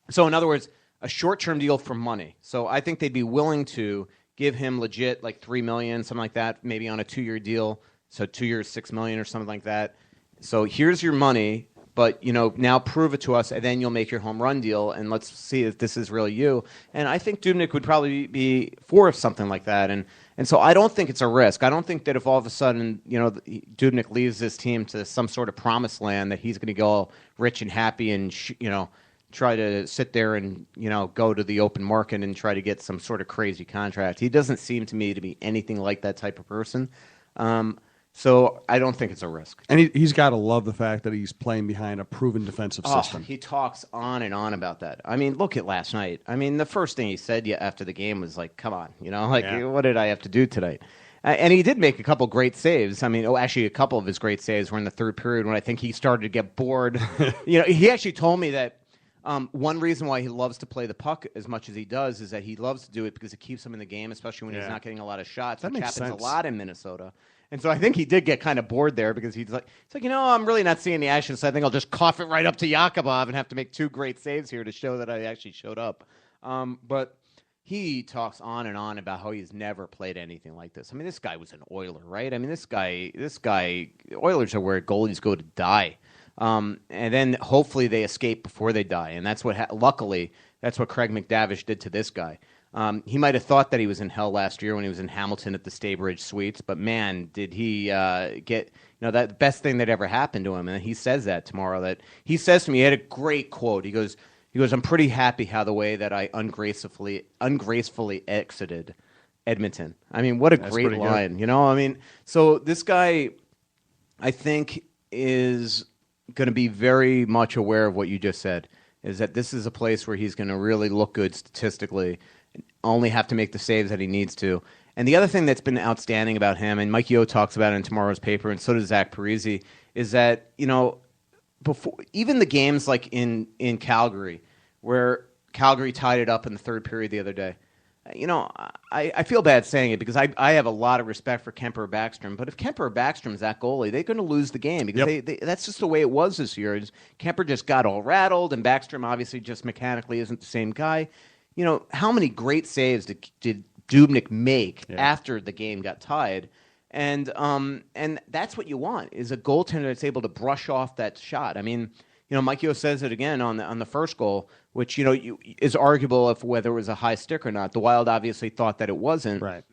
Speaker 2: So in other words, a short-term deal for money. So I think they'd be willing to give him legit like $3 million, something like that, maybe on a 2-year deal. So 2 years, $6 million or something like that. So here's your money, but now prove it to us, and then you'll make your home run deal, and let's see if this is really you. And I think Dubnyk would probably be for something like that. And so I don't think it's a risk. I don't think that if all of a sudden Dubnyk leaves this team to some sort of promised land, that he's going to go rich and happy and try to sit there and go to the open market and try to get some sort of crazy contract. He doesn't seem to me to be anything like that type of person. So I don't think it's a risk.
Speaker 1: And he's got to love the fact that he's playing behind a proven defensive system.
Speaker 2: He talks on and on about that. I mean, look at last night. I mean, the first thing he said after the game was like, come on, what did I have to do tonight? And he did make a couple great saves. I mean, actually, a couple of his great saves were in the third period when I think he started to get bored. He actually told me that one reason why he loves to play the puck as much as he does is that he loves to do it because it keeps him in the game, especially when he's not getting a lot of shots, which happens a lot in Minnesota. And so I think he did get kind of bored there because he's like, I'm really not seeing the action, so I think I'll just cough it right up to Yakubov and have to make 2 great saves here to show that I actually showed up. But he talks on and on about how he's never played anything like this. I mean, this guy was an Oiler, right? I mean, this guy, Oilers are where goalies go to die. And then hopefully they escape before they die. And that's what, luckily, that's what Craig McDavish did to this guy. He might have thought that he was in hell last year when he was in Hamilton at the Staybridge Suites, but man, did he get that best thing that ever happened to him. And he says that tomorrow. That he says to me, he had a great quote. He goes, I'm pretty happy how the way that I ungracefully exited Edmonton. I mean, what a great line. Good. I mean, so this guy, I think, is going to be very much aware of what you just said, is that this is a place where he's going to really look good statistically, only have to make the saves that he needs to. And the other thing that's been outstanding about him, and Mike Yeo talks about it in tomorrow's paper, and so does Zach Parise, is that, before even the games like in Calgary, where Calgary tied it up in the third period the other day, I feel bad saying it because I have a lot of respect for Kemper or Backstrom, but if Kemper or Backstrom's that goalie, they're going to lose the game because that's just the way it was this year. Kemper just got all rattled, and Backstrom obviously just mechanically isn't the same guy. How many great saves did Dubnyk make after the game got tied? And that's what you want, is a goaltender that's able to brush off that shot. I mean, Mike Yeo says it again on the first goal, which is arguable if whether it was a high stick or not. The Wild obviously thought that it wasn't.
Speaker 1: Right.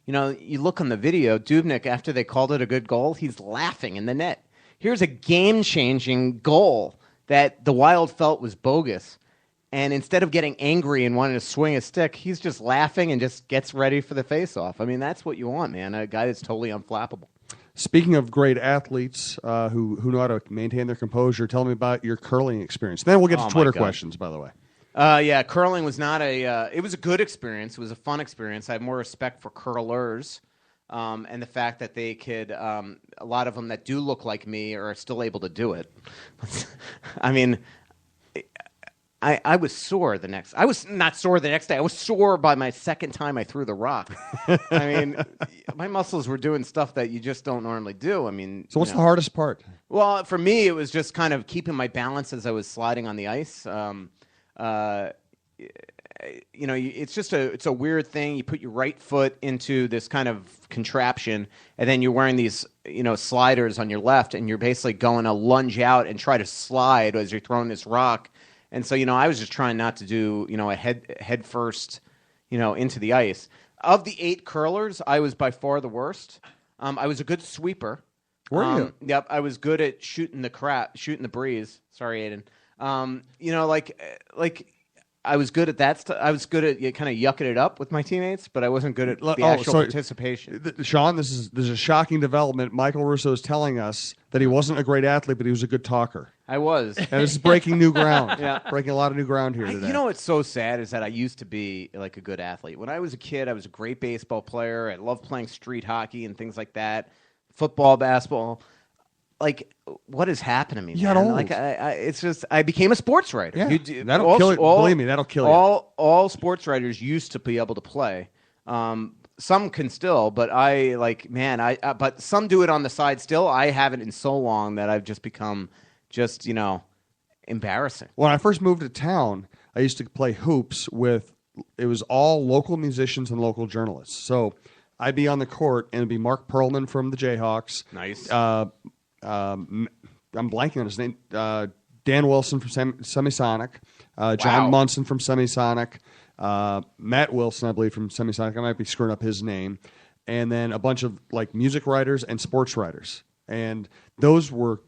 Speaker 2: You look on the video, Dubnyk, after they called it a good goal, he's laughing in the net. Here's a game-changing goal that the Wild felt was bogus. And instead of getting angry and wanting to swing a stick, he's just laughing and just gets ready for the face-off. I mean, that's what you want, man, a guy that's totally unflappable.
Speaker 1: Speaking of great athletes who know how to maintain their composure, tell me about your curling experience. Then we'll get to Twitter questions, by the way.
Speaker 2: Curling was not it was a good experience. It was a fun experience. I have more respect for curlers and the fact that they could, a lot of them that do look like me are still able to do it. I mean, I was sore the next. I was not sore the next day. I was sore by my second time I threw the rock. I mean, my muscles were doing stuff that you just don't normally do. I mean,
Speaker 1: So what's the hardest part?
Speaker 2: Well, for me, it was just kind of keeping my balance as I was sliding on the ice. It's a weird thing. You put your right foot into this kind of contraption, and then you're wearing these, sliders on your left, and you're basically going to lunge out and try to slide as you're throwing this rock. And so, I was just trying not to do, a head first, into the ice. Of the 8 curlers, I was by far the worst. I was a good sweeper.
Speaker 1: Were you?
Speaker 2: Yep, I was good at shooting the breeze. Sorry, Aiden. I was good at that stuff. I was good at kind of yucking it up with my teammates, but I wasn't good at the actual participation.
Speaker 1: Sean, this is a shocking development. Michael Russo is telling us that he wasn't a great athlete, but he was a good talker.
Speaker 2: I was.
Speaker 1: And this is breaking new ground.
Speaker 2: Yeah.
Speaker 1: Breaking a lot of new ground here today.
Speaker 2: What's so sad is that I used to be like a good athlete. When I was a kid, I was a great baseball player. I loved playing street hockey and things like that. Football, basketball. Like, what has happened to me,
Speaker 1: you
Speaker 2: man?
Speaker 1: got old.
Speaker 2: Like, it's just, I became a sports writer.
Speaker 1: Yeah, that'll kill you. Believe me, that'll kill you.
Speaker 2: All sports writers used to be able to play. Some can still, but but some do it on the side still. I haven't in so long that I've just become embarrassing.
Speaker 1: When I first moved to town, I used to play hoops it was all local musicians and local journalists. So I'd be on the court, and it'd be Mark Perlman from the Jayhawks.
Speaker 2: Nice.
Speaker 1: I'm blanking on his name. Dan Wilson from Semisonic. John
Speaker 2: Wow.
Speaker 1: Munson from Semisonic. Matt Wilson, I believe, from Semisonic. I might be screwing up his name. And then a bunch of music writers and sports writers. And those are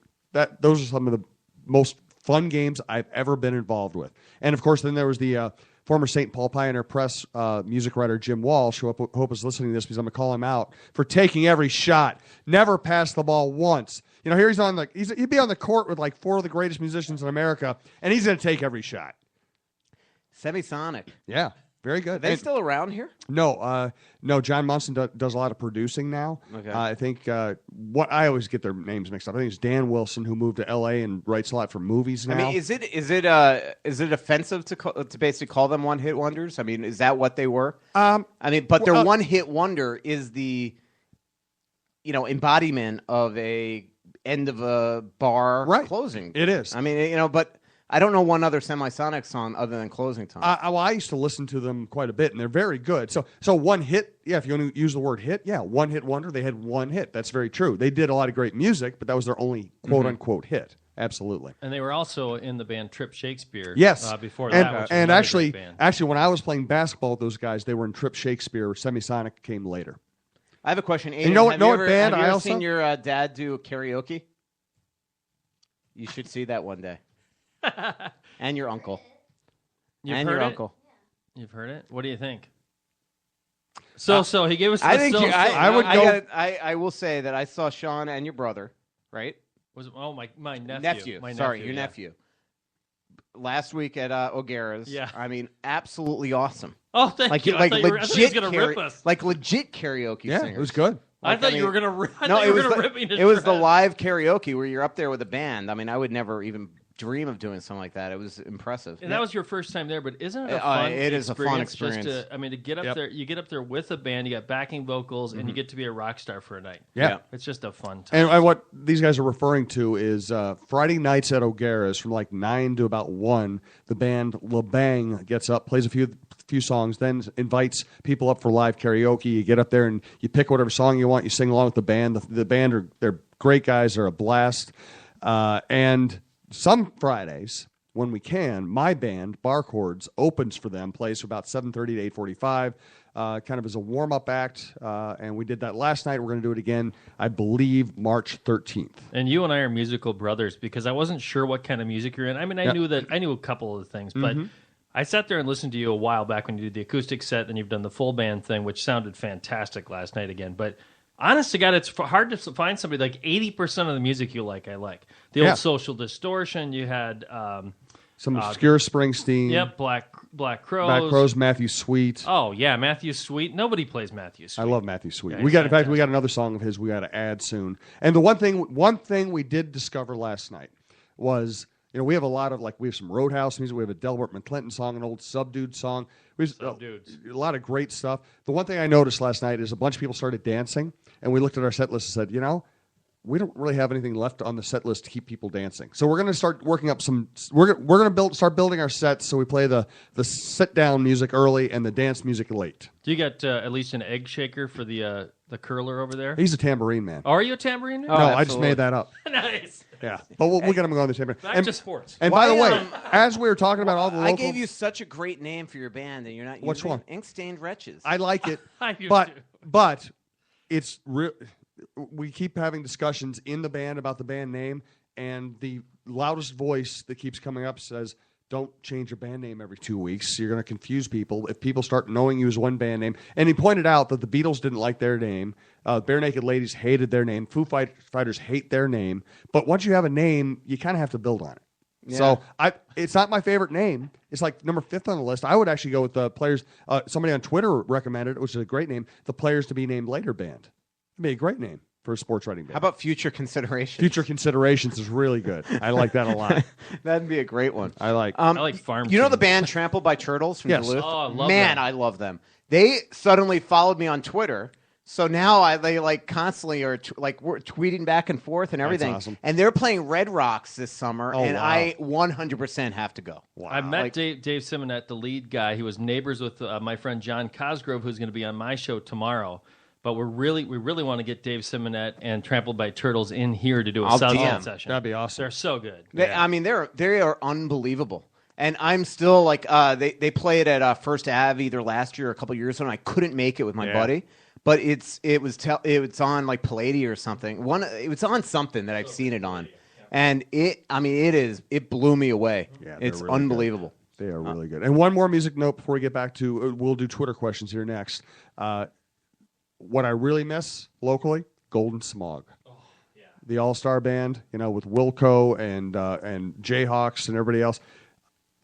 Speaker 1: some of the most fun games I've ever been involved with. And of course, then there was the former St. Paul Pioneer Press music writer Jim Walsh, who I hope is listening to this because I'm going to call him out for taking every shot. Never passed the ball once. Here he'd be on the court with 4 of the greatest musicians in America, and he's going to take every shot.
Speaker 2: Semisonic.
Speaker 1: Yeah, very good.
Speaker 2: Are they still around here?
Speaker 1: No. John Munson does a lot of producing now.
Speaker 2: Okay.
Speaker 1: I think I always get their names mixed up. I think it's Dan Wilson, who moved to L.A. and writes a lot for movies now.
Speaker 2: I mean, is it offensive to basically call them one-hit wonders? I mean, is that what they were? Their one-hit wonder is the embodiment of a end of a bar closing.
Speaker 1: It is.
Speaker 2: I mean, but I don't know one other Semisonic song other than Closing Time.
Speaker 1: I used to listen to them quite a bit, and they're very good. So one hit, if you want to use the word hit, one-hit wonder. They had one hit. That's very true. They did a lot of great music, but that was their only quote-unquote hit. Absolutely.
Speaker 3: And they were also in the band Trip Shakespeare.
Speaker 1: Yes.
Speaker 3: Before
Speaker 1: and,
Speaker 3: that, which
Speaker 1: and
Speaker 3: was
Speaker 1: actually,
Speaker 3: great band.
Speaker 1: actually, when I was playing basketball with those guys, they were in Trip Shakespeare. Semisonic came later.
Speaker 2: I have a question. Aiden,
Speaker 1: you know what band
Speaker 2: have you
Speaker 1: I
Speaker 2: ever
Speaker 1: also
Speaker 2: seen your dad do karaoke? You should see that one day. And your uncle.
Speaker 3: You've
Speaker 2: and
Speaker 3: heard
Speaker 2: your
Speaker 3: it?
Speaker 2: uncle.
Speaker 3: You've heard it? What do you think? So he gave us the
Speaker 2: I think I will say that I saw Sean and your brother, right?
Speaker 3: My nephew. My
Speaker 2: Sorry, your nephew. Last week at O'Gara's.
Speaker 3: Yeah.
Speaker 2: I mean, absolutely awesome.
Speaker 3: Oh, thank you. I thought you were going to rip us.
Speaker 2: Like legit karaoke singers.
Speaker 1: It was good.
Speaker 3: I thought you were going to rip me.
Speaker 2: It was the live karaoke where you're up there with a band. I mean, I would never even dream of doing something like that. It was impressive.
Speaker 3: And that was your first time there, but isn't it a fun
Speaker 2: It is a fun experience.
Speaker 3: To get up there, you get up there with a band, you got backing vocals, and you get to be a rock star for a night.
Speaker 1: Yeah.
Speaker 3: It's just a fun time.
Speaker 1: And what these guys are referring to is Friday nights at O'Gara's from 9 to about 1. The band La Bang gets up, plays a few songs, then invites people up for live karaoke. You get up there and you pick whatever song you want. You sing along with the band. The band they're great guys. They're a blast. And some Fridays, when we can, my band, Bar Chords, opens for them, plays for about 7:30 to 8:45, kind of as a warm-up act. And we did that last night. We're going to do it again, I believe, March 13th.
Speaker 3: And you and I are musical brothers because I wasn't sure what kind of music you're in. I mean, I knew a couple of the things, but I sat there and listened to you a while back when you did the acoustic set, and you've done the full band thing, which sounded fantastic last night again. But honest to God, it's hard to find somebody like 80% of the music you like. I like the old Social Distortion. You had
Speaker 1: some obscure Springsteen.
Speaker 3: Yep, Black Crowes.
Speaker 1: Black Crowes, Matthew Sweet.
Speaker 3: Oh yeah, Matthew Sweet. Nobody plays Matthew Sweet.
Speaker 1: I love Matthew Sweet.
Speaker 3: Yeah,
Speaker 1: we got another song of his we got to add soon. And the one thing we did discover last night was we have a lot of we have some Roadhouse music. We have a Delbert McClinton song, an old Subdued song. We have a lot of great stuff. The one thing I noticed last night is a bunch of people started dancing, and we looked at our set list and said, we don't really have anything left on the set list to keep people dancing. So we're going to start working up some. We're going to start building our sets so we play the sit down music early and the dance music late.
Speaker 3: Do you got at least an egg shaker for the curler over there?
Speaker 1: He's a tambourine man.
Speaker 3: Oh, are you a tambourine man?
Speaker 1: No,
Speaker 2: absolutely.
Speaker 1: I just made that up.
Speaker 3: Nice.
Speaker 1: Yeah, but we'll get him going on the tambourine.
Speaker 3: Back to sports.
Speaker 1: And by the way, as we were talking about all the local,
Speaker 2: I gave you such a great name for your band, and you're not using
Speaker 1: Which one?
Speaker 2: Ink Stained Wretches.
Speaker 1: I like it,
Speaker 3: I do
Speaker 1: but
Speaker 3: too.
Speaker 1: it's real. We keep having discussions in the band about the band name, and the loudest voice that keeps coming up says, don't change your band name every 2 weeks. You're going to confuse people if people start knowing you as one band name. And he pointed out that the Beatles didn't like their name. Bare Naked Ladies hated their name. Foo Fighters hate their name. But once you have a name, you kind of have to build on it. Yeah. So it's not my favorite name. It's number 5th on the list. I would actually go with the Players. Somebody on Twitter recommended it, which is a great name, the Players to be Named Later Band. It'd be a great name for a sports writing band.
Speaker 2: How about Future Considerations?
Speaker 1: Future Considerations is really good. I like that a lot.
Speaker 2: That'd be a great one.
Speaker 1: I like
Speaker 3: Farm.
Speaker 2: You know the band Trampled by Turtles from
Speaker 1: Yes.
Speaker 2: Duluth?
Speaker 3: Oh, I love
Speaker 2: Man,
Speaker 3: them.
Speaker 2: I love them. They suddenly followed me on Twitter. So now they constantly are we're tweeting back and forth and everything.
Speaker 1: That's awesome.
Speaker 2: And they're playing Red Rocks this summer, and
Speaker 1: wow.
Speaker 2: I 100% have to go.
Speaker 1: Wow.
Speaker 3: I met Dave Simonette, the lead guy. He was neighbors with my friend John Cosgrove, who's going to be on my show tomorrow. But we really want to get Dave Simonette and Trampled by Turtles in here to do a Southside session.
Speaker 1: That'd be awesome.
Speaker 3: They're so good.
Speaker 2: They are unbelievable. And I'm still they play it at First Ave either last year or a couple years ago, and I couldn't make it with my buddy. But it was on Palladium or something. It was on something that I've seen it on, and it blew me away.
Speaker 1: Yeah,
Speaker 2: it's
Speaker 1: really
Speaker 2: unbelievable.
Speaker 1: Good. They are really good. And one more music note before we get back to we'll do Twitter questions here next. What I really miss locally, Golden Smog. The all-star band, with Wilco and Jayhawks and everybody else.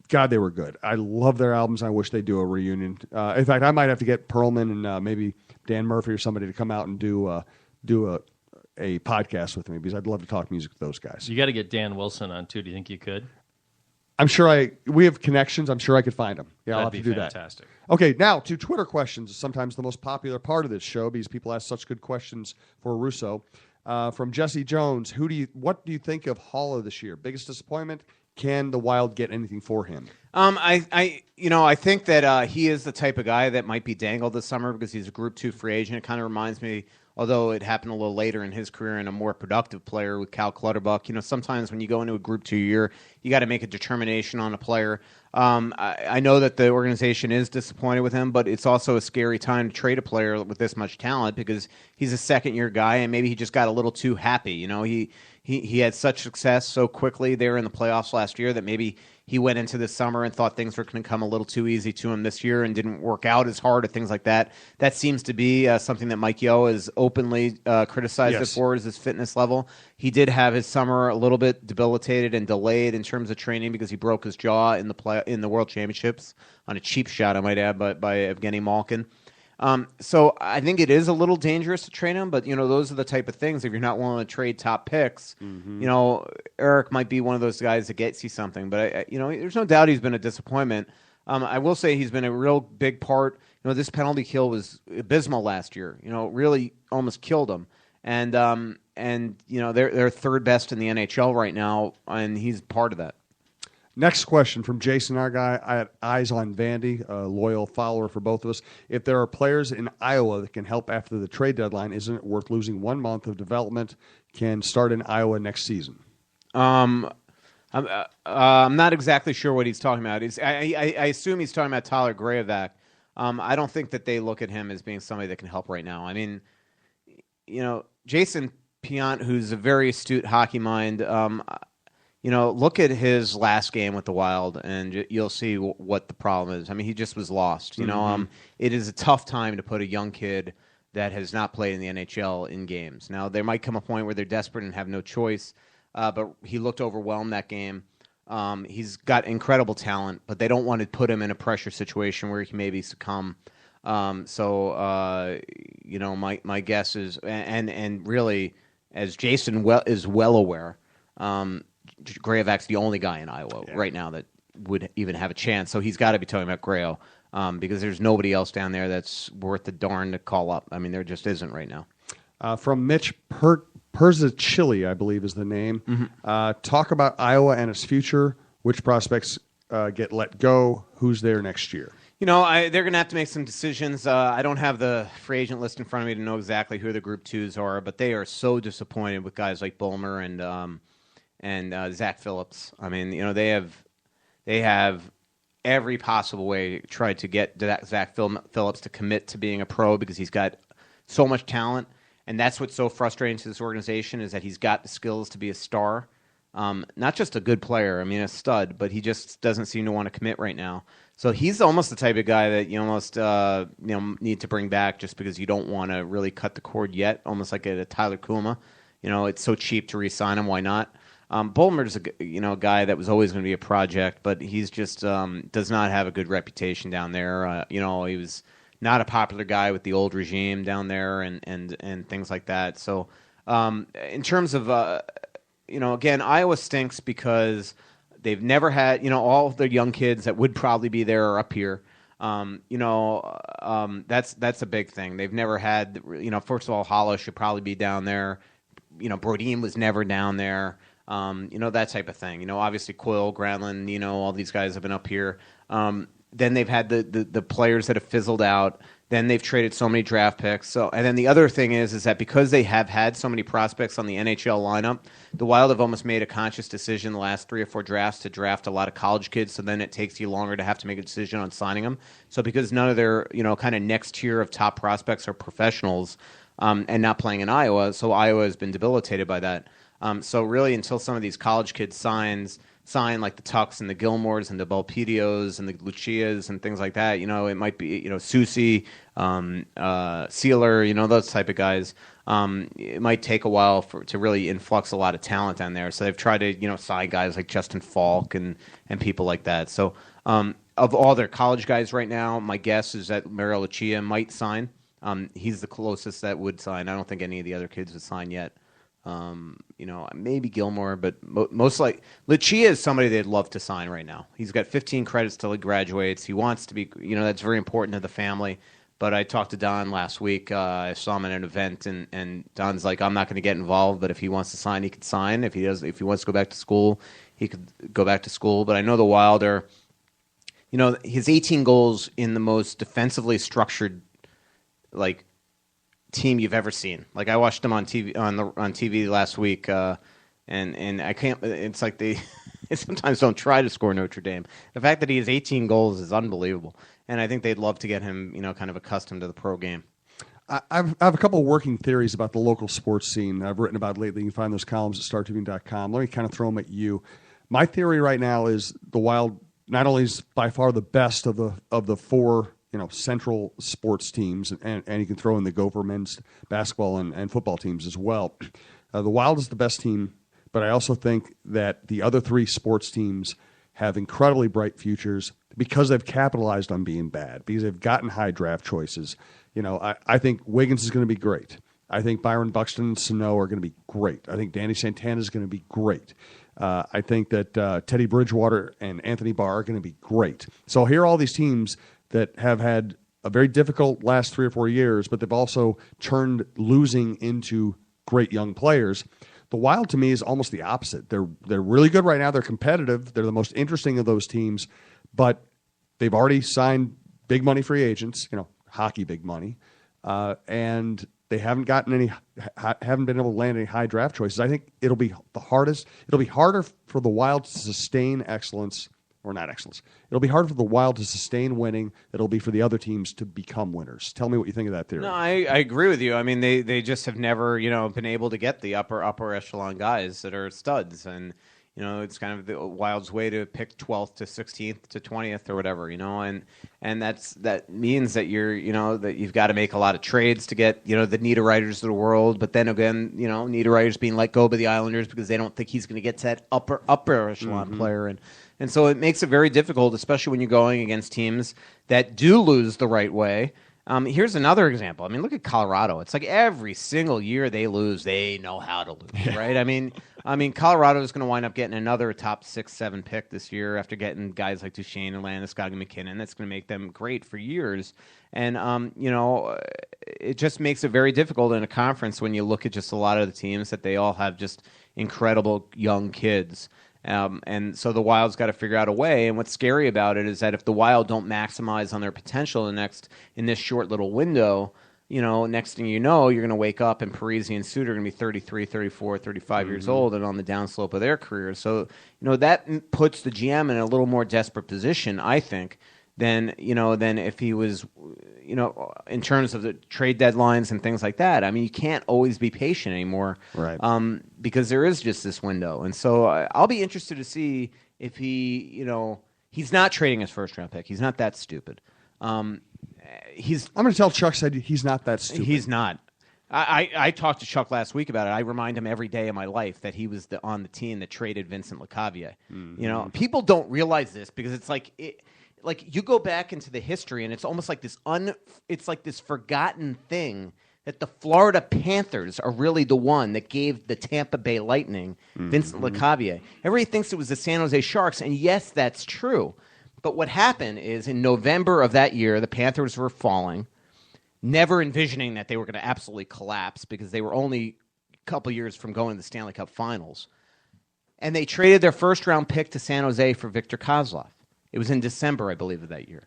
Speaker 1: God, they were good. I love their albums. I wish they'd do a reunion. In fact, I might have to get Perlman and maybe Dan Murphy or somebody to come out and do a podcast with me, because I'd love to talk music with those guys.
Speaker 3: You got to get Dan Wilson on too. Do you think you could?
Speaker 1: I'm sure we have connections. I'm sure I could find them. Yeah, I'll have to do
Speaker 3: fantastic.
Speaker 1: that. Okay, now to Twitter questions. Sometimes the most popular part of this show, because people ask such good questions for Russo. From Jesse Jones, what do you think of Halla this year? Biggest disappointment? Can the Wild get anything for him?
Speaker 2: I think that he is the type of guy that might be dangled this summer because he's a Group 2 free agent. It kind of reminds me, although it happened a little later in his career, and a more productive player with Cal Clutterbuck. Sometimes when you go into a Group 2 year, you got to make a determination on a player. I know that the organization is disappointed with him, but it's also a scary time to trade a player with this much talent because he's a second-year guy, and maybe he just got a little too happy. He had such success so quickly there in the playoffs last year that maybe he went into this summer and thought things were going to come a little too easy to him this year and didn't work out as hard or things like that. That seems to be something that Mike Yeo has openly criticized it for, is his fitness level. He did have his summer a little bit debilitated and delayed in terms of training because he broke his jaw in the World Championships on a cheap shot, I might add, by Evgeny Malkin. So I think it is a little dangerous to trade him, but those are the type of things. If you're not willing to trade top picks, Eric might be one of those guys that gets you something. But there's no doubt he's been a disappointment. I will say he's been a real big part. This penalty kill was abysmal last year. It really almost killed him. And they're third best in the NHL right now, and he's part of that.
Speaker 1: Next question from Jason, our guy at Eyes on Vandy, a loyal follower for both of us. If there are players in Iowa that can help after the trade deadline, isn't it worth losing 1 month of development? Can start in Iowa next season.
Speaker 2: I'm not exactly sure what he's talking about. I assume he's talking about Tyler Grayovac. I don't think that they look at him as being somebody that can help right now. I mean, Jason Piant, who's a very astute hockey mind, look at his last game with the Wild, and you'll see what the problem is. I mean, he just was lost. It is a tough time to put a young kid that has not played in the NHL in games. Now, there might come a point where they're desperate and have no choice, but he looked overwhelmed that game. He's got incredible talent, but they don't want to put him in a pressure situation where he can maybe succumb. My guess is, and really, as Jason is well aware, Grayovac's the only guy in Iowa right now that would even have a chance. So he's got to be talking about Grayo because there's nobody else down there that's worth the darn to call up. I mean, there just isn't right now.
Speaker 1: From Mitch Perzacilli, I believe is the name. Mm-hmm. Talk about Iowa and its future. Which prospects get let go? Who's there next year?
Speaker 2: They're going to have to make some decisions. I don't have the free agent list in front of me to know exactly who the Group 2s are, but they are so disappointed with guys like Bulmer and Zach Phillips. I mean, they have every possible way tried to get Zach Phillips to commit to being a pro because he's got so much talent, and that's what's so frustrating to this organization is that he's got the skills to be a star. Not just a good player, I mean a stud, but he just doesn't seem to want to commit right now. So he's almost the type of guy that you almost need to bring back just because you don't want to really cut the cord yet, almost like a Tyler Kuma. It's so cheap to re-sign him, why not? Bulmer's a guy that was always going to be a project, but he's just does not have a good reputation down there. He was not a popular guy with the old regime down there and things like that. So in terms of again, Iowa stinks because they've never had, all of the young kids that would probably be there are up here. That's a big thing. They've never had, first of all, Hollis should probably be down there. Brodeen was never down there. That type of thing. Obviously Coyle, Granlund, all these guys have been up here. Then they've had the players that have fizzled out. Then they've traded so many draft picks. And then the other thing is that because they have had so many prospects on the NHL lineup, the Wild have almost made a conscious decision the last 3 or 4 drafts to draft a lot of college kids. So then it takes you longer to have to make a decision on signing them. So because none of their kind of next tier of top prospects are professionals and not playing in Iowa, so Iowa has been debilitated by that. So really, until some of these college kids sign like the Tucks and the Gilmores and the Belpedios and the Lucias and things like that, it might be, Susie, Sealer, those type of guys. It might take a while to really influx a lot of talent down there. So they've tried to, sign guys like Justin Falk and people like that. So of all their college guys right now, my guess is that Mario Lucia might sign. He's the closest that would sign. I don't think any of the other kids would sign yet. Maybe Gilmore, but most like Lucia is somebody they'd love to sign right now. He's got 15 credits till he graduates. He wants to be, that's very important to the family. But I talked to Don last week. I saw him at an event, and Don's like, I'm not going to get involved, but if he wants to sign, he could sign. If he wants to go back to school, he could go back to school. But I know the Wild are, his 18 goals in the most defensively structured, team you've ever seen. Like I watched them on TV on TV last week, and I can't. It's like they sometimes don't try to score Notre Dame. The fact that he has 18 goals is unbelievable, and I think they'd love to get him, kind of accustomed to the pro game.
Speaker 1: I have a couple of working theories about the local sports scene I've written about lately. You can find those columns at StarTribune.com. Let me kind of throw them at you. My theory right now is the Wild not only is by far the best of the 4 central sports teams, and you can throw in the Gopher men's basketball and football teams as well. The Wild is the best team, but I also think that the other 3 sports teams have incredibly bright futures because they've capitalized on being bad, because they've gotten high draft choices. I think Wiggins is going to be great. I think Byron Buxton and Sano are going to be great. I think Danny Santana is going to be great. I think that Teddy Bridgewater and Anthony Barr are going to be great. So here are all these teams that have had a very difficult last 3 or 4 years, but they've also turned losing into great young players. The Wild, to me, is almost the opposite. They're really good right now. They're competitive. They're the most interesting of those teams, but they've already signed big money free agents, hockey big money, and they haven't been able to land any high draft choices. I think it'll be harder for the Wild to sustain excellence. Or not excellence. It'll be hard for the Wild to sustain winning. It'll be for the other teams to become winners. Tell me what you think of that theory.
Speaker 2: No, I agree with you. I mean, they just have never, been able to get the upper echelon guys that are studs, and it's kind of the Wild's way to pick 12th to 16th to 20th or whatever, and that means that that you've got to make a lot of trades to get the Niederreiters of the world, but then again, Niederreiter's being let go by the Islanders because they don't think he's going to get to that upper echelon player, and so it makes it very difficult, especially when you're going against teams that do lose the right way. Here's another example. I mean, look at Colorado. It's like every single year they lose, they know how to lose, right? I mean, I mean, Colorado is going to wind up getting another top 6, 7 pick this year after getting guys like Duchesne and Landeskog and McKinnon. That's going to make them great for years. And, it just makes it very difficult in a conference when you look at just a lot of the teams that they all have just incredible young kids. And so the Wild's got to figure out a way. And what's scary about it is that if the Wild don't maximize on their potential in this short little window, next thing you know, you're going to wake up and Parisi and Suter are going to be 33, 34, 35 years old and on the downslope of their careers. So, that puts the GM in a little more desperate position, I think, than if he was, in terms of the trade deadlines and things like that. I mean, you can't always be patient anymore,
Speaker 1: right?
Speaker 2: Because there is just this window. And so I'll be interested to see if he, he's not trading his first-round pick. He's not that stupid. I'm going to
Speaker 1: tell Chuck said he's not that stupid.
Speaker 2: He's not. I talked to Chuck last week about it. I remind him every day of my life that he was on the team that traded Vincent Lecavalier. Mm-hmm. People don't realize this because it's like you go back into the history and it's almost like this forgotten thing that the Florida Panthers are really the one that gave the Tampa Bay Lightning Vincent Lecavalier. Everybody thinks it was the San Jose Sharks, and yes, that's true. But what happened is in November of that year, the Panthers were falling, never envisioning that they were going to absolutely collapse because they were only a couple years from going to the Stanley Cup Finals. And they traded their first-round pick to San Jose for Viktor Kozlov. It was in December, I believe, of that year.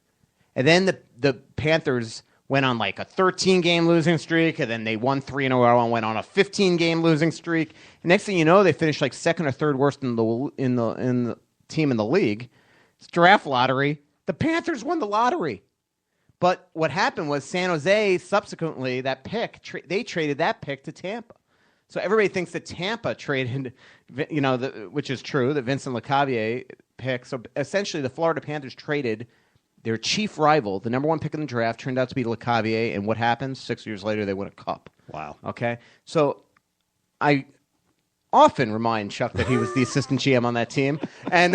Speaker 2: And then the Panthers went on like a 13-game losing streak, and then they won 3 in a row and went on a 15-game losing streak. And next thing you know, they finished like second or third worst in the team in the league. It's draft lottery. The Panthers won the lottery. But what happened was San Jose subsequently, that pick, they traded that pick to Tampa. So everybody thinks that Tampa traded, which is true, that Vincent Lecavalier pick. So essentially the Florida Panthers traded their chief rival, the number 1 pick in the draft, turned out to be Lecavalier. And what happens? 6 years later, they win a cup.
Speaker 1: Wow.
Speaker 2: Okay? So I often remind Chuck that he was the assistant GM on that team, and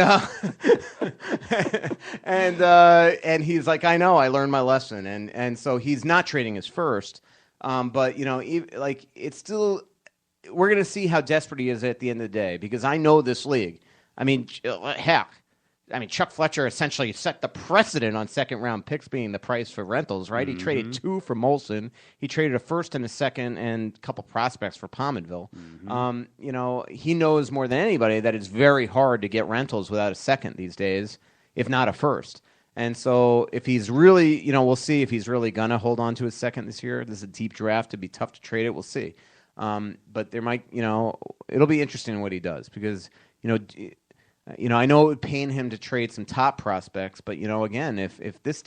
Speaker 2: he's like, I know, I learned my lesson, and so he's not trading his first, but it's still, we're gonna see how desperate he is at the end of the day because I know this league. I mean, heck. Chuck Fletcher essentially set the precedent on second-round picks being the price for rentals, right? Mm-hmm. He traded 2 for Molson. He traded a first and a second and a couple prospects for Pominville. Mm-hmm. He knows more than anybody that it's very hard to get rentals without a second these days, if not a first. And so if he's really, we'll see if he's really going to hold on to his second this year. This is a deep draft. It'd be tough to trade it. We'll see. But there might, it'll be interesting what he does because, I know it would pain him to trade some top prospects, but again, if this,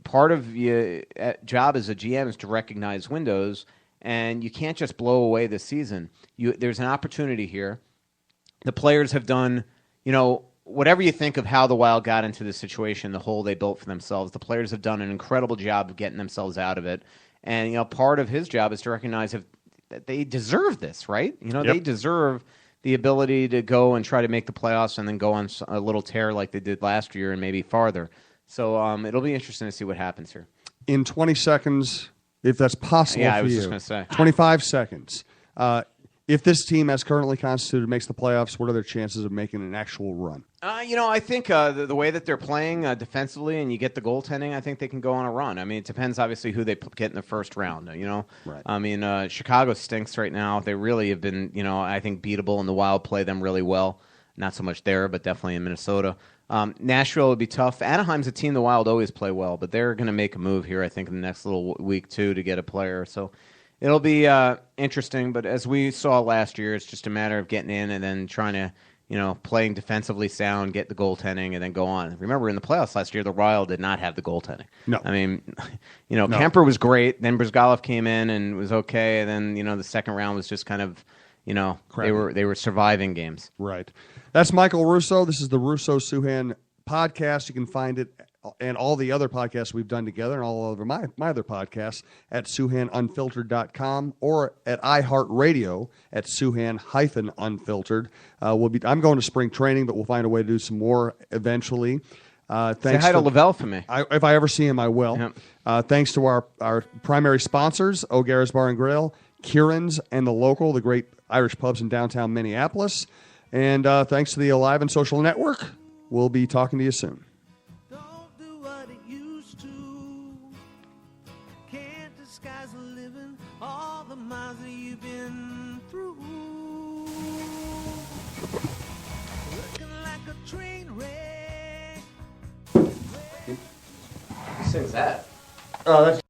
Speaker 2: part of your job as a GM is to recognize windows, and you can't just blow away this season. There's an opportunity here. The players have done, whatever you think of how the Wild got into this situation, the hole they built for themselves. The players have done an incredible job of getting themselves out of it, and part of his job is to recognize that they deserve this, right?
Speaker 1: Yep.
Speaker 2: They deserve the ability to go and try to make the playoffs and then go on a little tear like they did last year and maybe farther. So it'll be interesting to see what happens here.
Speaker 1: In 20 seconds, if that's possible for you.
Speaker 2: Yeah, I was just going to say.
Speaker 1: 25 seconds. If this team, as currently constituted, makes the playoffs, what are their chances of making an actual run?
Speaker 2: I think the way that they're playing defensively and you get the goaltending, I think they can go on a run. I mean, it depends, obviously, who they get in the first round,
Speaker 1: Right.
Speaker 2: I mean, Chicago stinks right now. They really have been, I think, beatable, and the Wild play them really well. Not so much there, but definitely in Minnesota. Nashville would be tough. Anaheim's a team the Wild always play well, but they're going to make a move here, I think, in the next little week, too, to get a player. So it'll be interesting, but as we saw last year, it's just a matter of getting in and then trying to, playing defensively sound, get the goaltending, and then go on. Remember, in the playoffs last year, the Wild did not have the goaltending.
Speaker 1: No.
Speaker 2: I mean, Kemper was great. Then Brzgalov came in and was okay. And then, the second round was just kind of, they were surviving games.
Speaker 1: Right. That's Michael Russo. This is the Russo Souhan podcast. You can find it and all the other podcasts we've done together and all over my other podcasts at SouhanUnfiltered.com or at iHeartRadio at Souhan-Unfiltered. I'm going to spring training, but we'll find a way to do some more eventually.
Speaker 2: Say hi to Lavelle for me.
Speaker 1: If I ever see him, I will. Yep. Thanks to our primary sponsors, O'Gara's Bar and Grill, Kieran's, and The Local, the great Irish pubs in downtown Minneapolis. And thanks to the Alive and Social Network, we'll be talking to you soon.
Speaker 4: Don't do what it used to. Can't disguise the living, all the miles that you've been through. Looking like a train wreck.
Speaker 2: Who sings that?
Speaker 1: That's